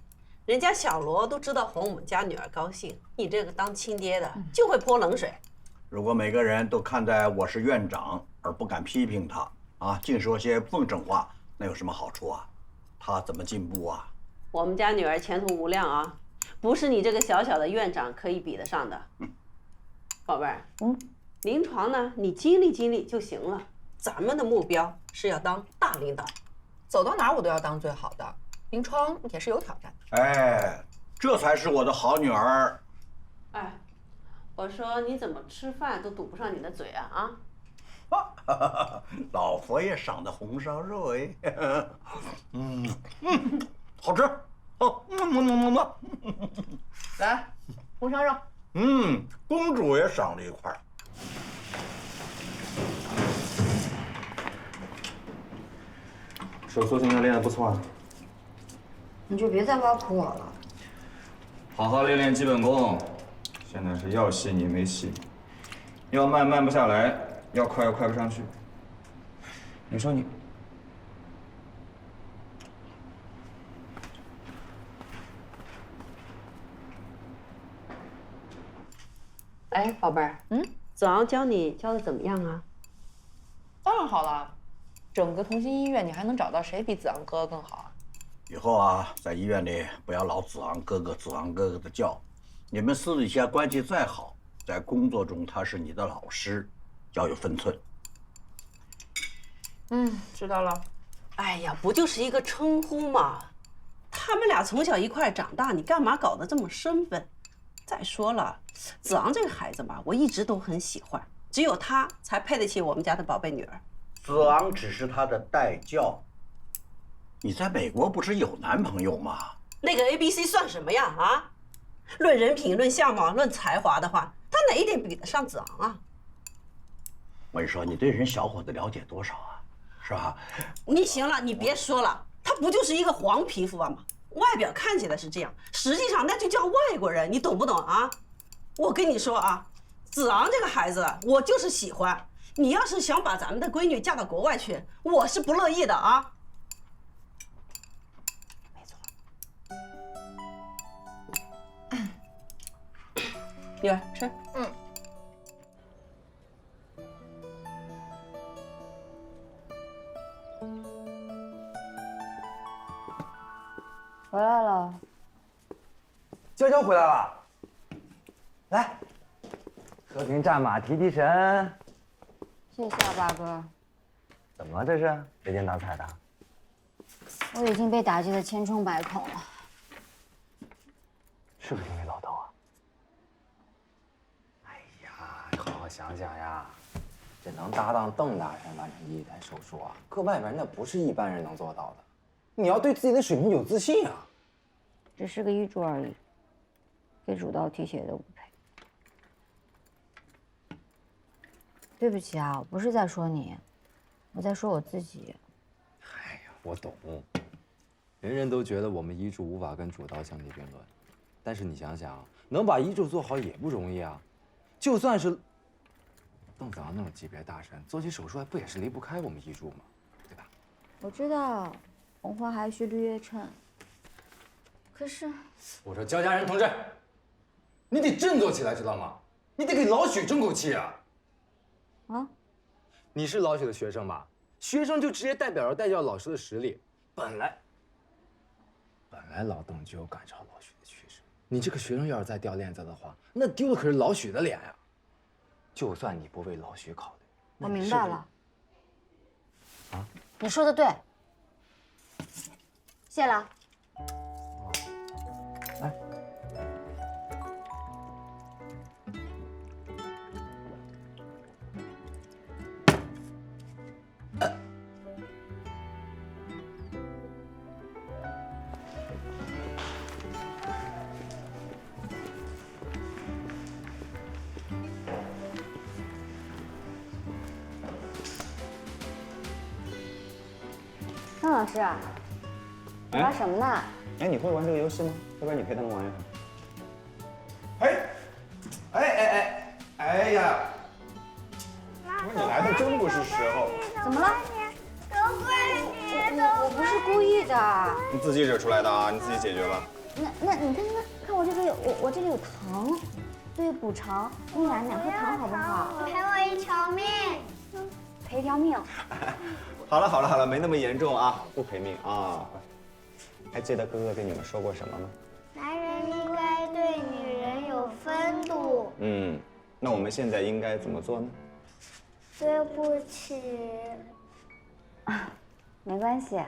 人家小罗都知道哄我们家女儿高兴，你这个当亲爹的就会泼冷水。如果每个人都看待我是院长而不敢批评他啊，净说些奉承话，那有什么好处啊？他怎么进步啊？我们家女儿前途无量啊，不是你这个小小的院长可以比得上的。宝贝儿，临床呢，你经历经历就行了。咱们的目标是要当大领导，走到哪儿我都要当最好的，临床也是有挑战的。哎，这才是我的好女儿。哎，我说你怎么吃饭都堵不上你的嘴啊老佛爷赏的红烧肉哎，好吃，来，红烧肉。公主也赏了一块。手速现在练得不错啊。你就别再挖苦我了。好好练练基本功，现在是要细你没戏，要慢慢不下来，要快又快不上去。你说你，哎，宝贝儿，子昂教你教的怎么样啊？当然好了，整个同心医院你还能找到谁比子昂哥哥更好啊？以后啊，在医院里不要老子昂哥哥、子昂哥哥的叫，你们私底下关系再好，在工作中他是你的老师，要有分寸。知道了。哎呀，不就是一个称呼吗？他们俩从小一块长大，你干嘛搞得这么生分？再说了，子昂这个孩子吧，我一直都很喜欢，只有他才配得起我们家的宝贝女儿。子昂只是他的代教。你在美国不是有男朋友吗？那个 ABC 算什么呀？啊，论人品、论相貌、论才华的话，他哪一点比得上子昂啊？我跟你说，你对人小伙子了解多少啊？是吧？你行了，你别说了，他不就是一个黄皮肤吗？外表看起来是这样，实际上那就叫外国人，你懂不懂啊？我跟你说啊，子昂这个孩子，我就是喜欢。你要是想把咱们的闺女嫁到国外去，我是不乐意的啊。一会吃。回来了。娇娇回来了，来，和平战马，提提神。谢谢啊，八哥。怎么了这是？没精打采的。我已经被打击得千疮百孔了。是不是因为老豆啊？哎呀，你好好想想呀，这能搭档邓大神完成1亿台手术啊，搁外边那不是一般人能做到的。你要对自己的水平有自信啊。只是个遗嘱而已，给主刀提血的吴佩。对不起啊，我不是在说你，我在说我自己。哎呀，我懂，人人都觉得我们遗嘱无法跟主刀相提并论，但是你想想，能把遗嘱做好也不容易啊。就算是邓子昂那种级别大神，做起手术来不也是离不开我们遗嘱吗？对吧？我知道，红花还需绿叶衬。可是，我说焦家人同志，你得振作起来，知道吗？你得给老许争口气啊！啊？你是老许的学生吧？学生就直接代表着带教老师的实力。本来老邓就有赶上老许的趋势，你这个学生要是再掉链子的话，那丢的可是老许的脸呀！就算你不为老许考虑，我明白了。啊？你说的对，谢了。来。邓老师，玩什么呢？哎，你会玩这个游戏吗？要不然你陪他们玩一会儿。哎呀！我说你来的真不是时候。怎么了？我不是故意的。你自己惹出来的啊，你自己解决吧。那你看我这里我这里有糖，对补偿，给你来2颗糖好不好？赔我一条命。赔一条命。好了，没那么严重啊，不赔命啊。还记得哥哥跟你们说过什么吗？男人应该对女人有风度。那我们现在应该怎么做呢？对不起。没关系。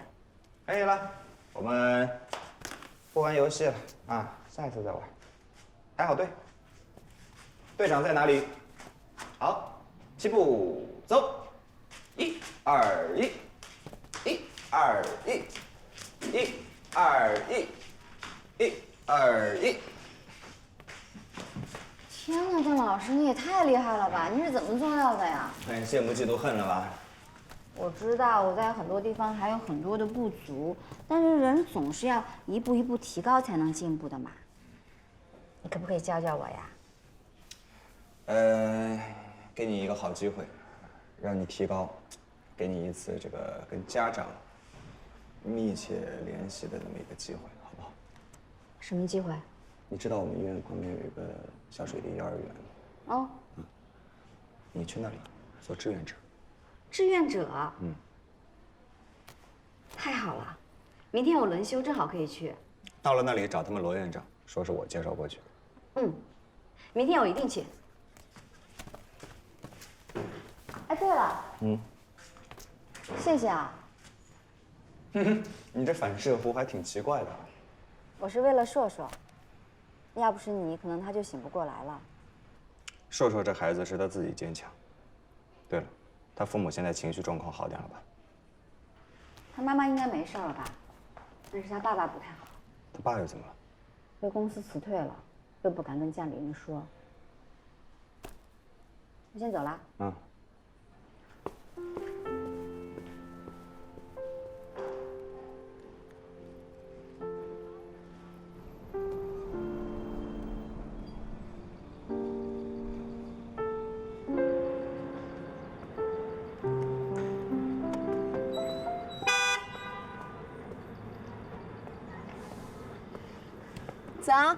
可以了，我们不玩游戏了啊，下一次再玩。排好队。队长在哪里？好，起步，走。1、2、1，1、2、1，1、2、1，1、2、1。天哪，邓老师，你也太厉害了吧！你是怎么做到的呀？哎，羡慕嫉妒恨了吧？我知道我在很多地方还有很多的不足，但是人总是要一步一步提高才能进步的嘛。你可不可以教教我呀？给你一个好机会，让你提高，给你一次这个跟家长密切联系的这么一个机会，好不好？什么机会？你知道我们医院旁边有一个小水滴幼儿园吗？哦。你去那里做志愿者。志愿者？太好了，明天我轮休，正好可以去。到了那里找他们罗院长，说是我介绍过去的。明天我一定去。哎，对了，谢谢啊。你这反射弧还挺奇怪的。我是为了硕硕，要不是你，可能他就醒不过来了。硕硕这孩子是他自己坚强。对了，他父母现在情绪状况好点了吧？他妈妈应该没事了吧？但是他爸爸不太好。他爸又怎么了？被公司辞退了，又不敢跟家里人说。我先走了。子昂，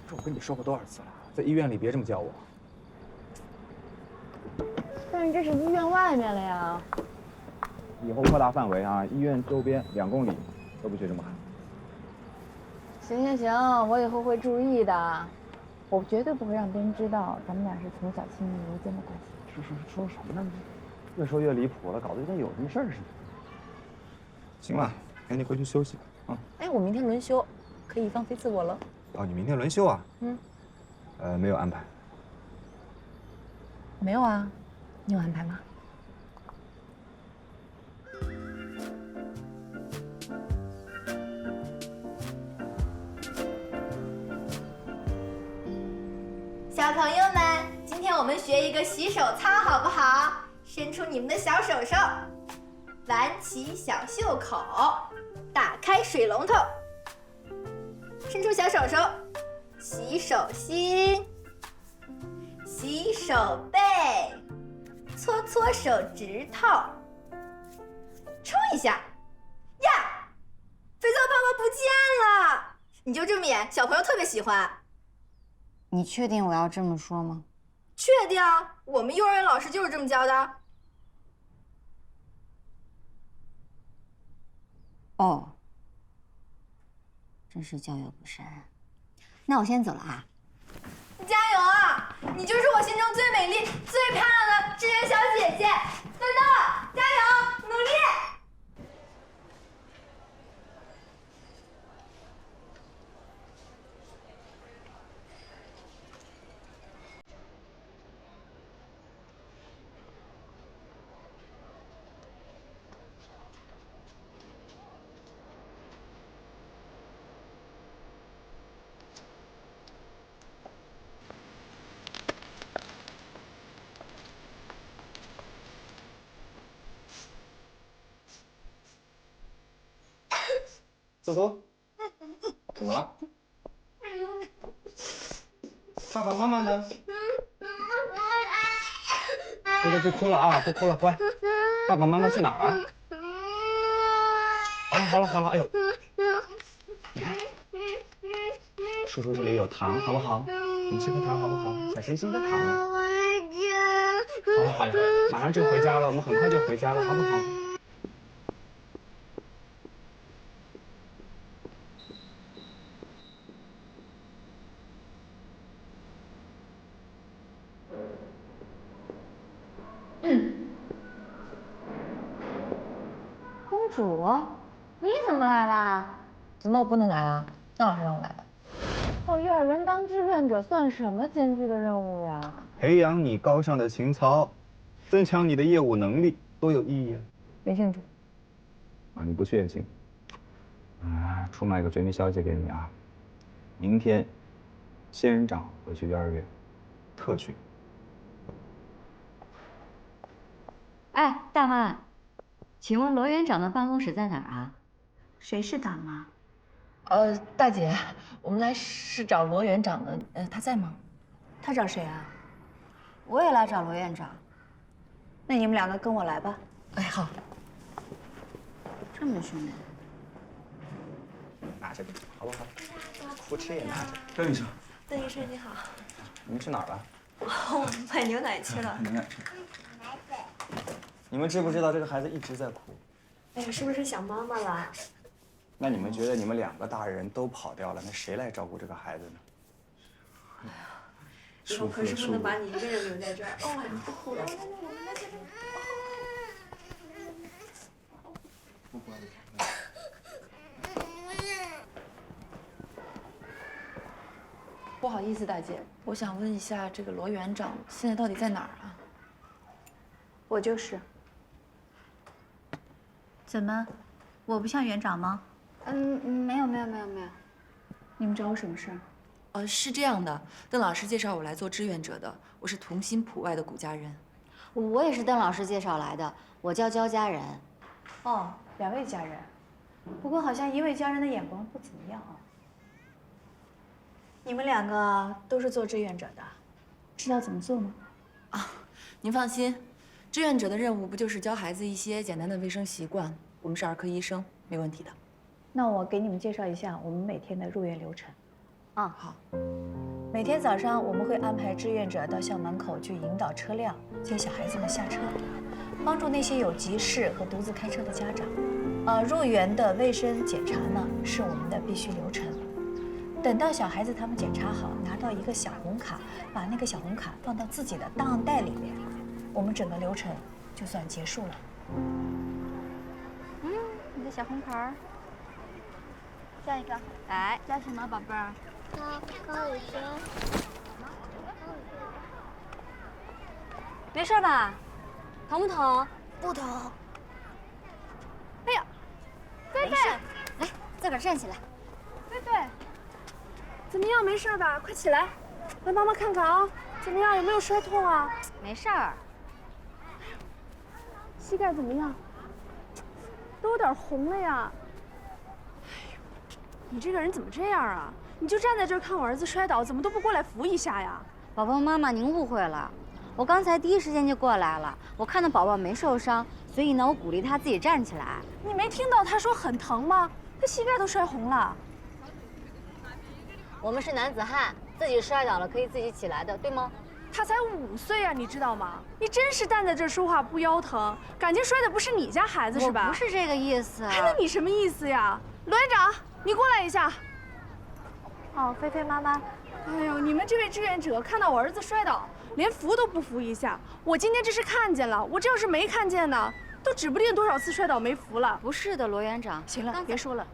这我跟你说过多少次了，在医院里别这么叫我。但是这是医院外面了呀。以后扩大范围啊，医院周边2公里都不许这么喊。行，我以后会注意的。我绝对不会让别人知道咱们俩是从小亲密无间的关系。说什么呢？越说越离谱了，搞得跟有什么事儿似的。行了，赶紧回去休息吧。哎，我明天轮休，可以放飞自我了。哦，你明天轮休啊？没有安排。没有啊，你有安排吗？小朋友们，今天我们学一个洗手操，好不好？伸出你们的小手手，挽起小袖口，打开水龙头，伸出小手手，洗手心，洗手背，搓搓手指头，冲一下，呀，肥皂泡泡不见了！你就这么演，小朋友特别喜欢。你确定我要这么说吗？确定，我们幼儿园老师就是这么教的。哦，真是教育不慎。那我先走了啊。加油啊！你就是我心中最美丽、最漂亮的志愿小姐姐，做到了！加油，努力！搜搜，怎么了？爸爸妈妈呢？别哭了啊！不哭了，乖。爸爸妈妈去哪儿啊？好了，哎呦，你看，叔叔这里有糖，好不好？你吃颗糖好不好？小心心的糖啊。好了，马上就回家了，我们很快就回家了，好不好？公主，你怎么来啦？怎么我不能来啊？那老师让我来的。幼儿园当志愿者算什么艰巨的任务呀？培养你高尚的情操，增强你的业务能力，多有意义啊！没兴趣。啊，你不去也行。出卖个绝密消息给你啊！明天，仙人掌会去幼儿园，特训。哎，大妈，请问罗园长的办公室在哪儿啊？谁是大妈？大姐，我们来是找罗园长的，他在吗？他找谁啊？我也来找罗院长。那你们两个跟我来吧。哎，好。这么凶的。拿这个好不好？扶持也拿着。邓医生。邓医生你好。你们去哪儿了？我们买牛奶去了。牛奶去。你们知不知道这个孩子一直在哭？哎呀，是不是想妈妈了？那你们觉得你们2个大人都跑掉了，那谁来照顾这个孩子呢？以后可是不能把你一个人留在这儿。哦，你不哭了。不好意思，大姐，我想问一下，这个罗园长现在到底在哪儿啊？我就是。怎么，我不像园长吗？没有。你们找我什么事儿？是这样的，邓老师介绍我来做志愿者的，我是同心普外的谷家人。我也是邓老师介绍来的，我叫焦家人。哦，2位家人，不过好像1位家人的眼光不怎么样啊。你们2个都是做志愿者的，知道怎么做吗？您放心，志愿者的任务不就是教孩子一些简单的卫生习惯？我们是儿科医生，没问题的。那我给你们介绍一下我们每天的入园流程。好。每天早上我们会安排志愿者到校门口去引导车辆，接小孩子们下车，帮助那些有急事和独自开车的家长。入园的卫生检查呢是我们的必须流程。等到小孩子他们检查好，拿到一个小红卡，把那个小红卡放到自己的档案袋里面，我们整个流程就算结束了。你的小红牌儿。下一个。来，叫什么，宝贝儿？高宇轩。没事吧？疼不疼？不疼。哎呀，菲菲，来，自个儿站起来。菲菲，怎么样？没事吧？快起来，来妈妈看看啊，怎么样？有没有摔痛啊？没事儿。膝盖怎么样？都有点红了呀。你这个人怎么这样啊？你就站在这儿看我儿子摔倒，怎么都不过来扶一下呀？宝宝妈妈，您误会了，我刚才第一时间就过来了，我看到宝宝没受伤，所以呢，我鼓励他自己站起来。你没听到他说很疼吗？他膝盖都摔红了。我们是男子汉，自己摔倒了可以自己起来的，对吗？他才5岁啊，你知道吗？你真是站在这儿说话不腰疼，感情摔的不是你家孩子是吧？我不是这个意思。那你什么意思呀？罗园长，你过来一下。哦，菲菲妈妈。哎呦，你们这位志愿者看到我儿子摔倒，连扶都不扶一下。我今天这是看见了，我这要是没看见呢，都指不定多少次摔倒没扶了。不是的，罗园长。行了，别说了。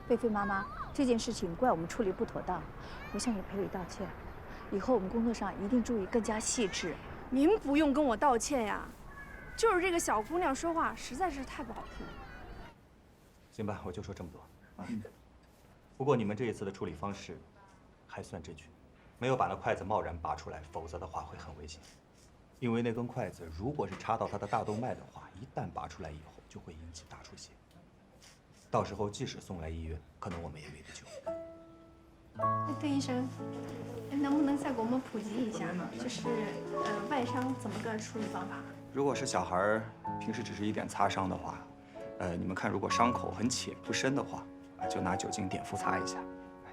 菲菲妈妈，这件事情怪我们处理不妥当，我向你赔礼道歉。以后我们工作上一定注意更加细致。您不用跟我道歉呀，就是这个小姑娘说话实在是太不好听了。行吧，我就说这么多啊。不过你们这一次的处理方式还算正确，没有把那筷子贸然拔出来，否则的话会很危险。因为那根筷子如果是插到他的大动脉的话，一旦拔出来以后就会引起大出血，到时候即使送来医院，可能我们也没得救。邓医生，能不能再给我们普及一下，就是外伤怎么个处理方法？如果是小孩平时只是一点擦伤的话，你们看，如果伤口很浅不深的话，就拿酒精碘伏擦一下，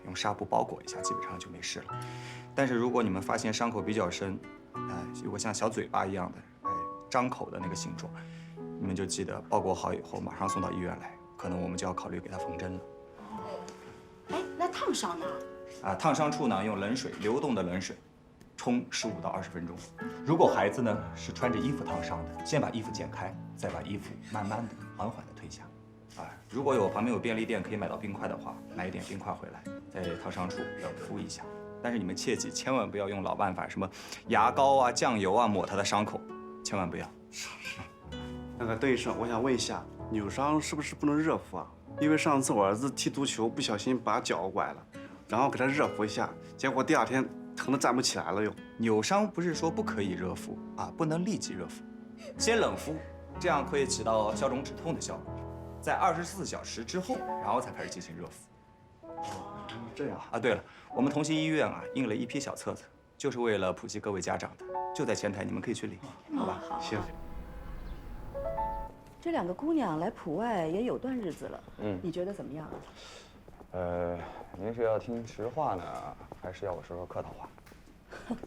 用纱布包裹一下，基本上就没事了。但是如果你们发现伤口比较深，如果像小嘴巴一样的，张口的那个形状，你们就记得包裹好以后马上送到医院来，可能我们就要考虑给他缝针了。哎，那烫伤呢？烫伤处呢，用冷水，流动的冷水，冲15到20分钟。如果孩子呢是穿着衣服烫伤的，先把衣服剪开，再把衣服慢慢的、缓缓的推下。如果旁边有便利店可以买到冰块的话，买一点冰块回来，在烫伤处冷敷一下。但是你们切记，千万不要用老办法，什么牙膏啊、酱油啊抹他的伤口，千万不要。是。那个邓医生，我想问一下，扭伤是不是不能热敷啊？因为上次我儿子踢足球不小心把脚崴了，然后给他热敷一下，结果第2天疼得站不起来了又。扭伤不是说不可以热敷啊，不能立即热敷，先冷敷，这样可以起到消肿止痛的效果。在24小时之后，然后才开始进行热敷。这样啊，对了，我们同心医院印了一批小册子，就是为了普及各位家长的，就在前台，你们可以去领，好吧？行。这2个姑娘来普外也有段日子了，你觉得怎么样？您是要听实话呢，还是要我说说客套话？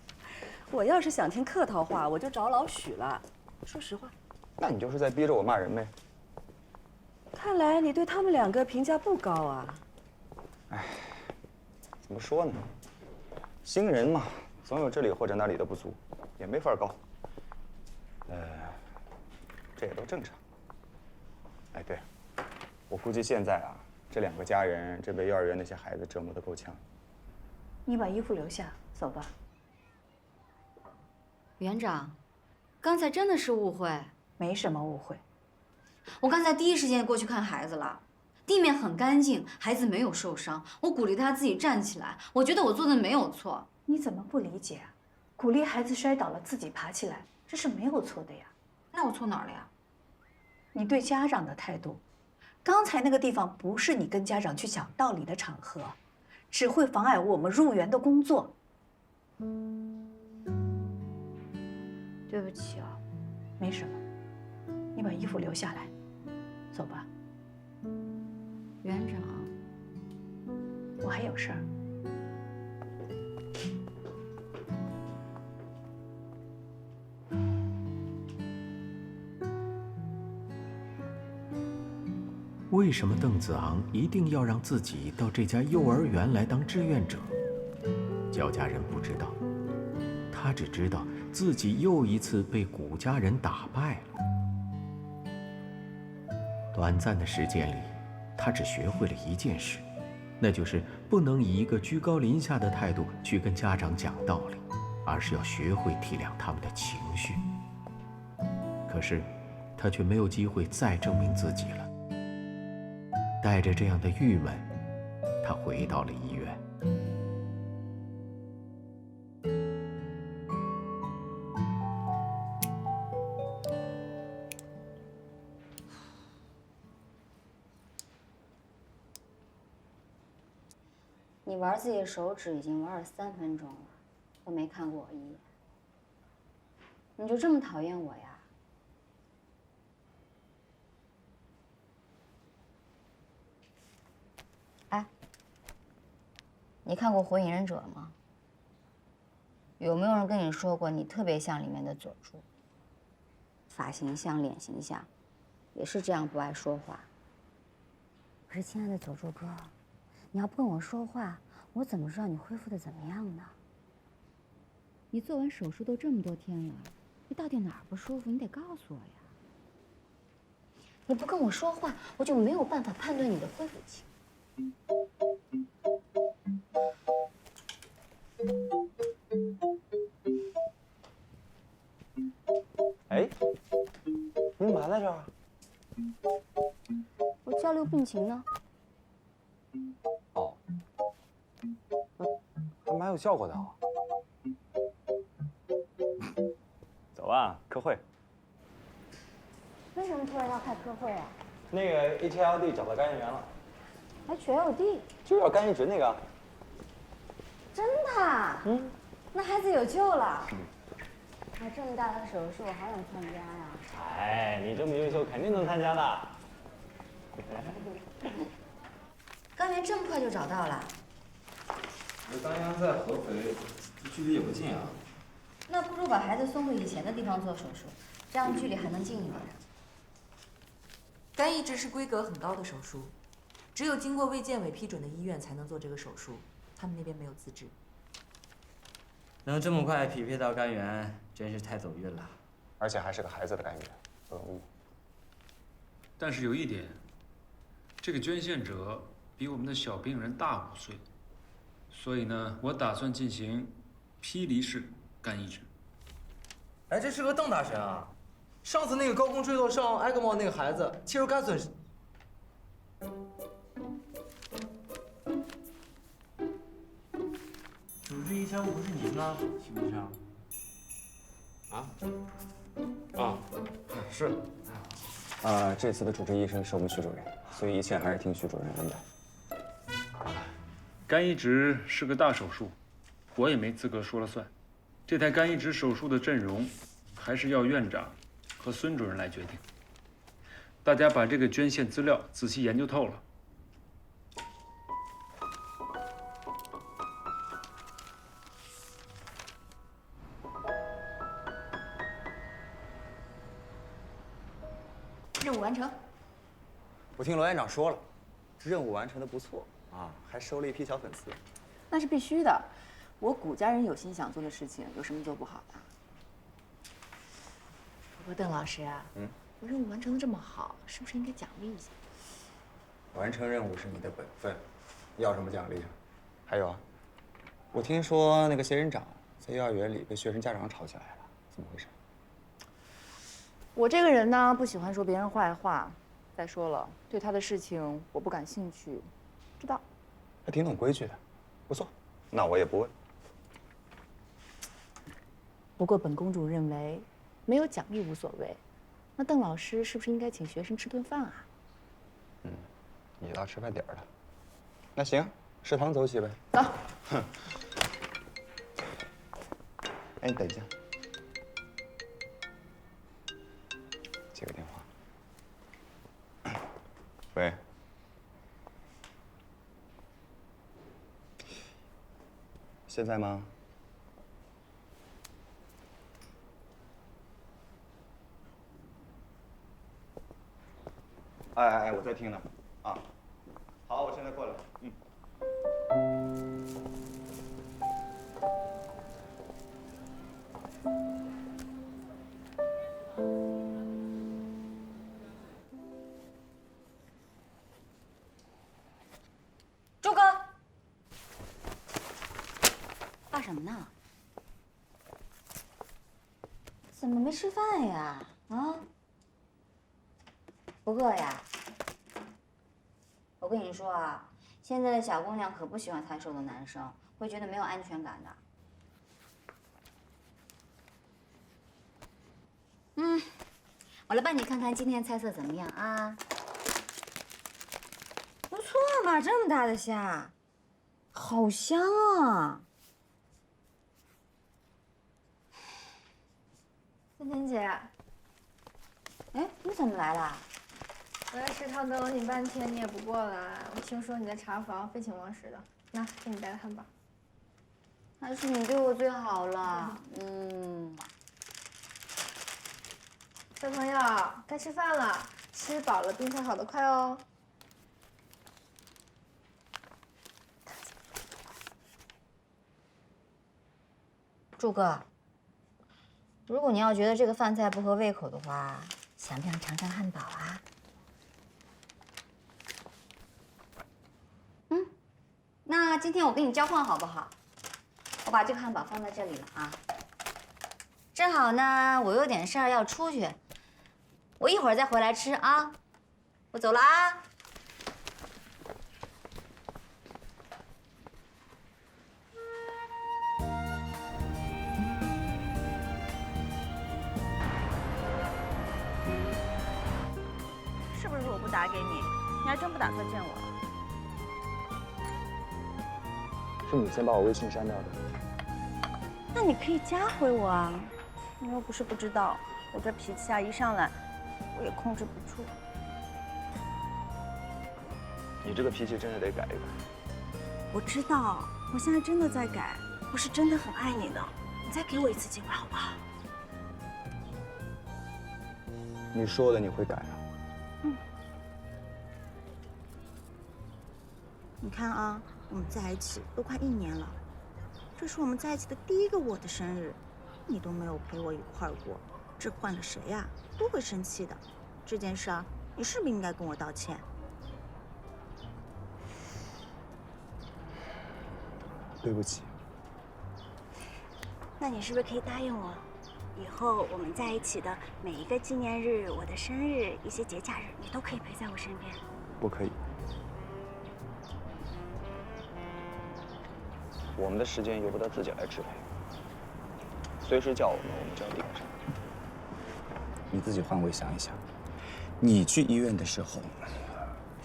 我要是想听客套话，我就找老许了。说实话。那你就是在逼着我骂人呗。看来你对他们2个评价不高啊。哎，怎么说呢？新人嘛，总有这里或者那里的不足，也没法告。这也都正常。哎，对，我估计现在啊，这2个家人这被幼儿园那些孩子折磨得够呛。你把衣服留下，走吧。园长，刚才真的是误会，没什么误会。我刚才第一时间过去看孩子了，地面很干净，孩子没有受伤。我鼓励他自己站起来，我觉得我做的没有错。你怎么不理解啊？鼓励孩子摔倒了自己爬起来，这是没有错的呀。那我错哪儿了呀？你对家长的态度，刚才那个地方不是你跟家长去讲道理的场合，只会妨碍我们入园的工作。对不起啊。没什么，你把衣服留下来，走吧。园长，我还有事儿。为什么邓子昂一定要让自己到这家幼儿园来当志愿者？焦家人不知道，他只知道自己又一次被谷家人打败了。短暂的时间里，他只学会了一件事，那就是不能以一个居高临下的态度去跟家长讲道理，而是要学会体谅他们的情绪。可是，他却没有机会再证明自己了。带着这样的郁闷，他回到了医院。你玩自己的手指已经玩了3分钟了，都没看过我一眼。你就这么讨厌我呀？哎，你看过《火影忍者》吗？有没有人跟你说过你特别像里面的佐助？发型像，脸型像，也是这样不爱说话。可是亲爱的佐助哥，你要不跟我说话，我怎么知道你恢复的怎么样呢？你做完手术都这么多天了，你到底哪儿不舒服？你得告诉我呀。你不跟我说话，我就没有办法判断你的恢复期。哎，你干嘛来着？我交流病情呢。哦，还蛮有效果的啊。走吧，科会。为什么突然要开科会啊？那个 HLD 找到肝炎源了。HLD 就是要肝移植那个。真的？嗯。那孩子有救了。那这么大的手术，我好想参加呀！哎，你这么优秀，肯定能参加的。肝源这么快就找到了？我当年在合肥，距离也不近啊。那不如把孩子送回以前的地方做手术，这样距离还能近一点。肝移植是规格很高的手术，只有经过卫健委批准的医院才能做这个手术，他们那边没有资质。能这么快匹配到肝源，真是太走运了。而且还是个孩子的肝源，不容易。但是有一点，这个捐献者比我们的小病人大5岁，所以呢，我打算进行披离式肝移植。哎，这是个邓大神啊！上次那个高空坠落上埃克茂那个孩子，切除肝损失。主治医生不是您吗，徐医生？是。这次的主治医生是我们徐主任，所以一切还是听徐主任安排。肝移植是个大手术，我也没资格说了算。这台肝移植手术的阵容，还是要院长和孙主任来决定。大家把这个捐献资料仔细研究透了。任务完成。我听罗院长说了，任务完成的不错啊，还收了一批小粉丝。那是必须的。我谷家人有心想做的事情，有什么做不好的？不过邓老师啊，我任务完成的这么好，是不是应该奖励一下？完成任务是你的本分，要什么奖励啊？还有啊，我听说那个仙人掌在幼儿园里被学生家长吵起来了，怎么回事？我这个人呢，不喜欢说别人坏话。再说了，对他的事情我不感兴趣，知道？还挺懂规矩的，不错。那我也不问。不过本公主认为，没有奖励无所谓。那邓老师是不是应该请学生吃顿饭啊？你到吃饭点儿了，那行，食堂走起呗。走。哼。哎，你等一下，接个电话。喂。现在吗？哎，我在听呢。啊，好，我现在过来。朱哥，干什么呢？怎么没吃饭呀？啊？不饿呀？我跟你说啊，现在的小姑娘可不喜欢太瘦的男生，会觉得没有安全感的。我来帮你看看今天菜色怎么样啊？不错嘛，这么大的虾，好香啊！芊芊姐，哎，你怎么来了？我在食堂等了你半天，你也不过来。我听说你在茶房废寝忘食的，那给你带的汉堡。还是你对我最好了，小朋友，该吃饭了，吃饱了病才好得快哦。柱哥，如果你要觉得这个饭菜不合胃口的话，想不想尝尝汉堡啊？那今天我跟你交换好不好？我把这个汉堡放在这里了啊。正好呢，我有点事儿要出去，我一会儿再回来吃啊。我走了啊。是不是我不打给你，你还真不打算见我？是你先把我微信删掉的。那你可以加回我啊！你又不是不知道，我这脾气啊，一上来我也控制不住。你这个脾气真的得改一改。我知道，我现在真的在改，我是真的很爱你的。你再给我一次机会好不好？你说了你会改啊？你看啊，我们在一起都快1年了，这是我们在一起的第1个我的生日，你都没有陪我一块儿过，这换了谁呀，都会生气的。这件事啊，你是不是应该跟我道歉？对不起。那你是不是可以答应我，以后我们在一起的每一个纪念日、我的生日、一些节假日，你都可以陪在我身边？不可以。我们的时间由不得自己来支配，随时叫我们就要顶上。你自己换位想一想，你去医院的时候，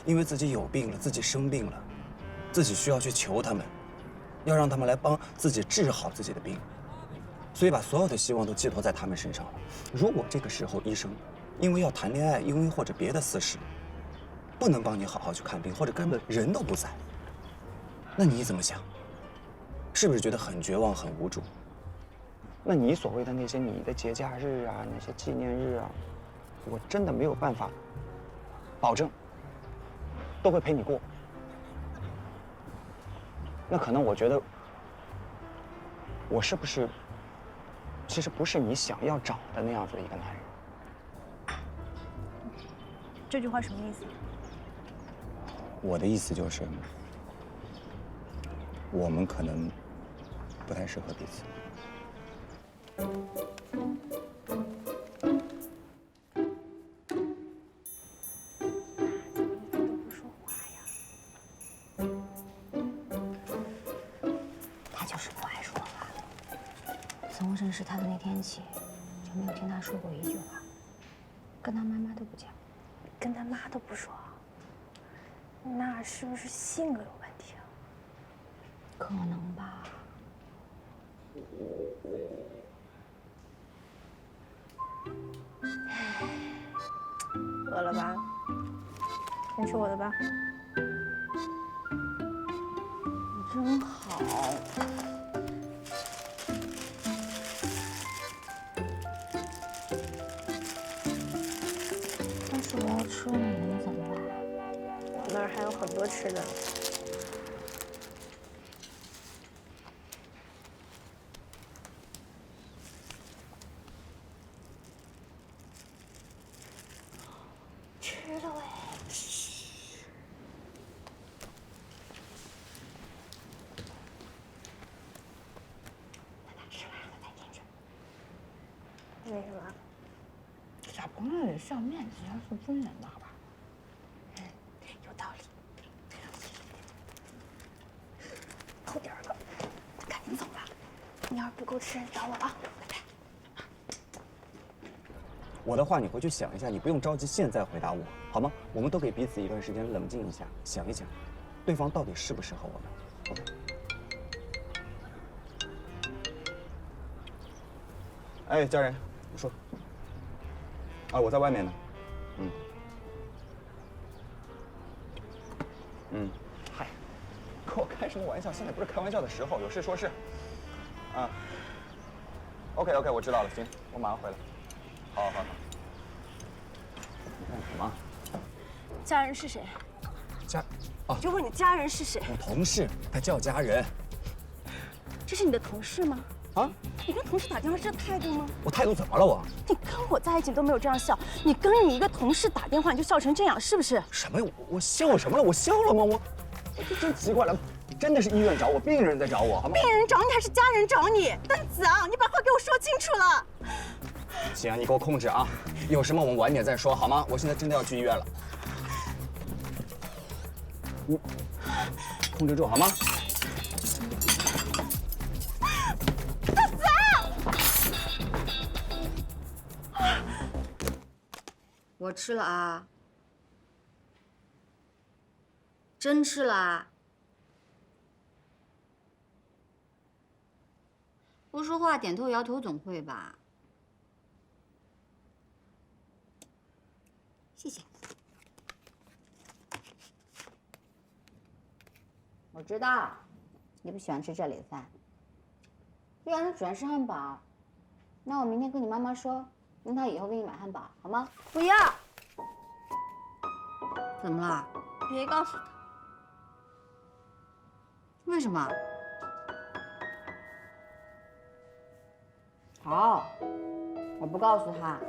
因为自己有病了，自己生病了，自己需要去求他们，要让他们来帮自己治好自己的病，所以把所有的希望都寄托在他们身上了。如果这个时候医生因为要谈恋爱，因为或者别的私事，不能帮你好好去看病，或者根本人都不在，那你怎么想？是不是觉得很绝望、很无助？那你所谓的那些你的节假日啊，那些纪念日啊，我真的没有办法保证都会陪你过。那可能我觉得我是不是其实不是你想要找的那样子的一个男人？这句话什么意思？我的意思就是，我们可能不太适合彼此。他就是不爱说话。从我认识他的那天起，就没有听他说过一句话，跟他妈妈都不讲，跟他妈都不说，那是不是性格有问题啊？可能吧。饿了吧？先吃我的吧。你真好。但是我要吃你的，你怎么办？我那儿还有很多吃的呢。吃了喂。等他吃完了再进去。为什么？小朋友也是要面子，要是尊严的好吧？有道理。偷点儿了，赶紧走吧。你要是不够吃，找我啊。我的话你回去想一下，你不用着急现在回答我，好吗？我们都给彼此一段时间冷静一下，想一想，对方到底适不适合我们。OK。哎，家人，你说。啊，我在外面呢。嗨，跟我开什么玩笑？现在不是开玩笑的时候，有事说事。啊。OK，我知道了，行，我马上回来。好。你干什么？家人是谁？我就问你家人是谁？我同事，他叫家人。这是你的同事吗？啊？你跟同事打电话是这态度吗？我态度怎么了我？你跟我在一起都没有这样笑，你跟你一个同事打电话你就笑成这样，是不是？什么呀？我笑什么了？我笑了吗？我这真奇怪了，真的是医院找我，病人在找我，好吗？病人找你还是家人找你？丹子啊，你把话给我说清楚了。行，你给我控制啊！有什么我们晚点再说，好吗？我现在真的要去医院了。你控制住好吗？丹子啊！我吃了啊，真吃了啊。不说话，点头摇头总会吧？谢谢。我知道你不喜欢吃这里的饭。既然它主要是汉堡，那我明天跟你妈妈说，让她以后给你买汉堡，好吗？不要。怎么了？别告诉他。为什么？好，我不告诉他。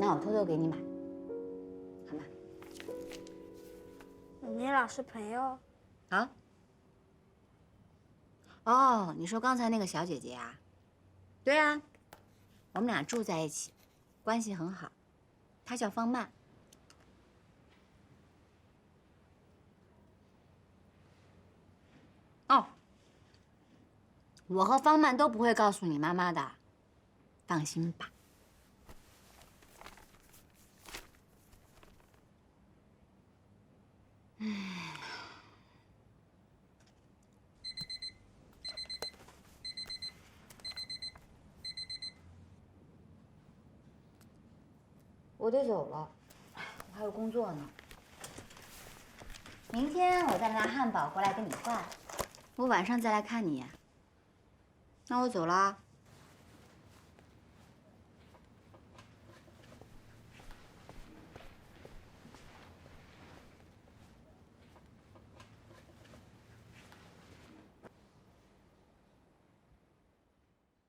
那我偷偷给你买，好吗？你俩是朋友？啊？哦，你说刚才那个小姐姐啊？对啊，我们俩住在一起，关系很好。她叫方曼。哦，我和方曼都不会告诉你妈妈的，放心吧。我得走了，我还有工作呢。明天我再拿汉堡过来跟你换，我晚上再来看你。那我走了。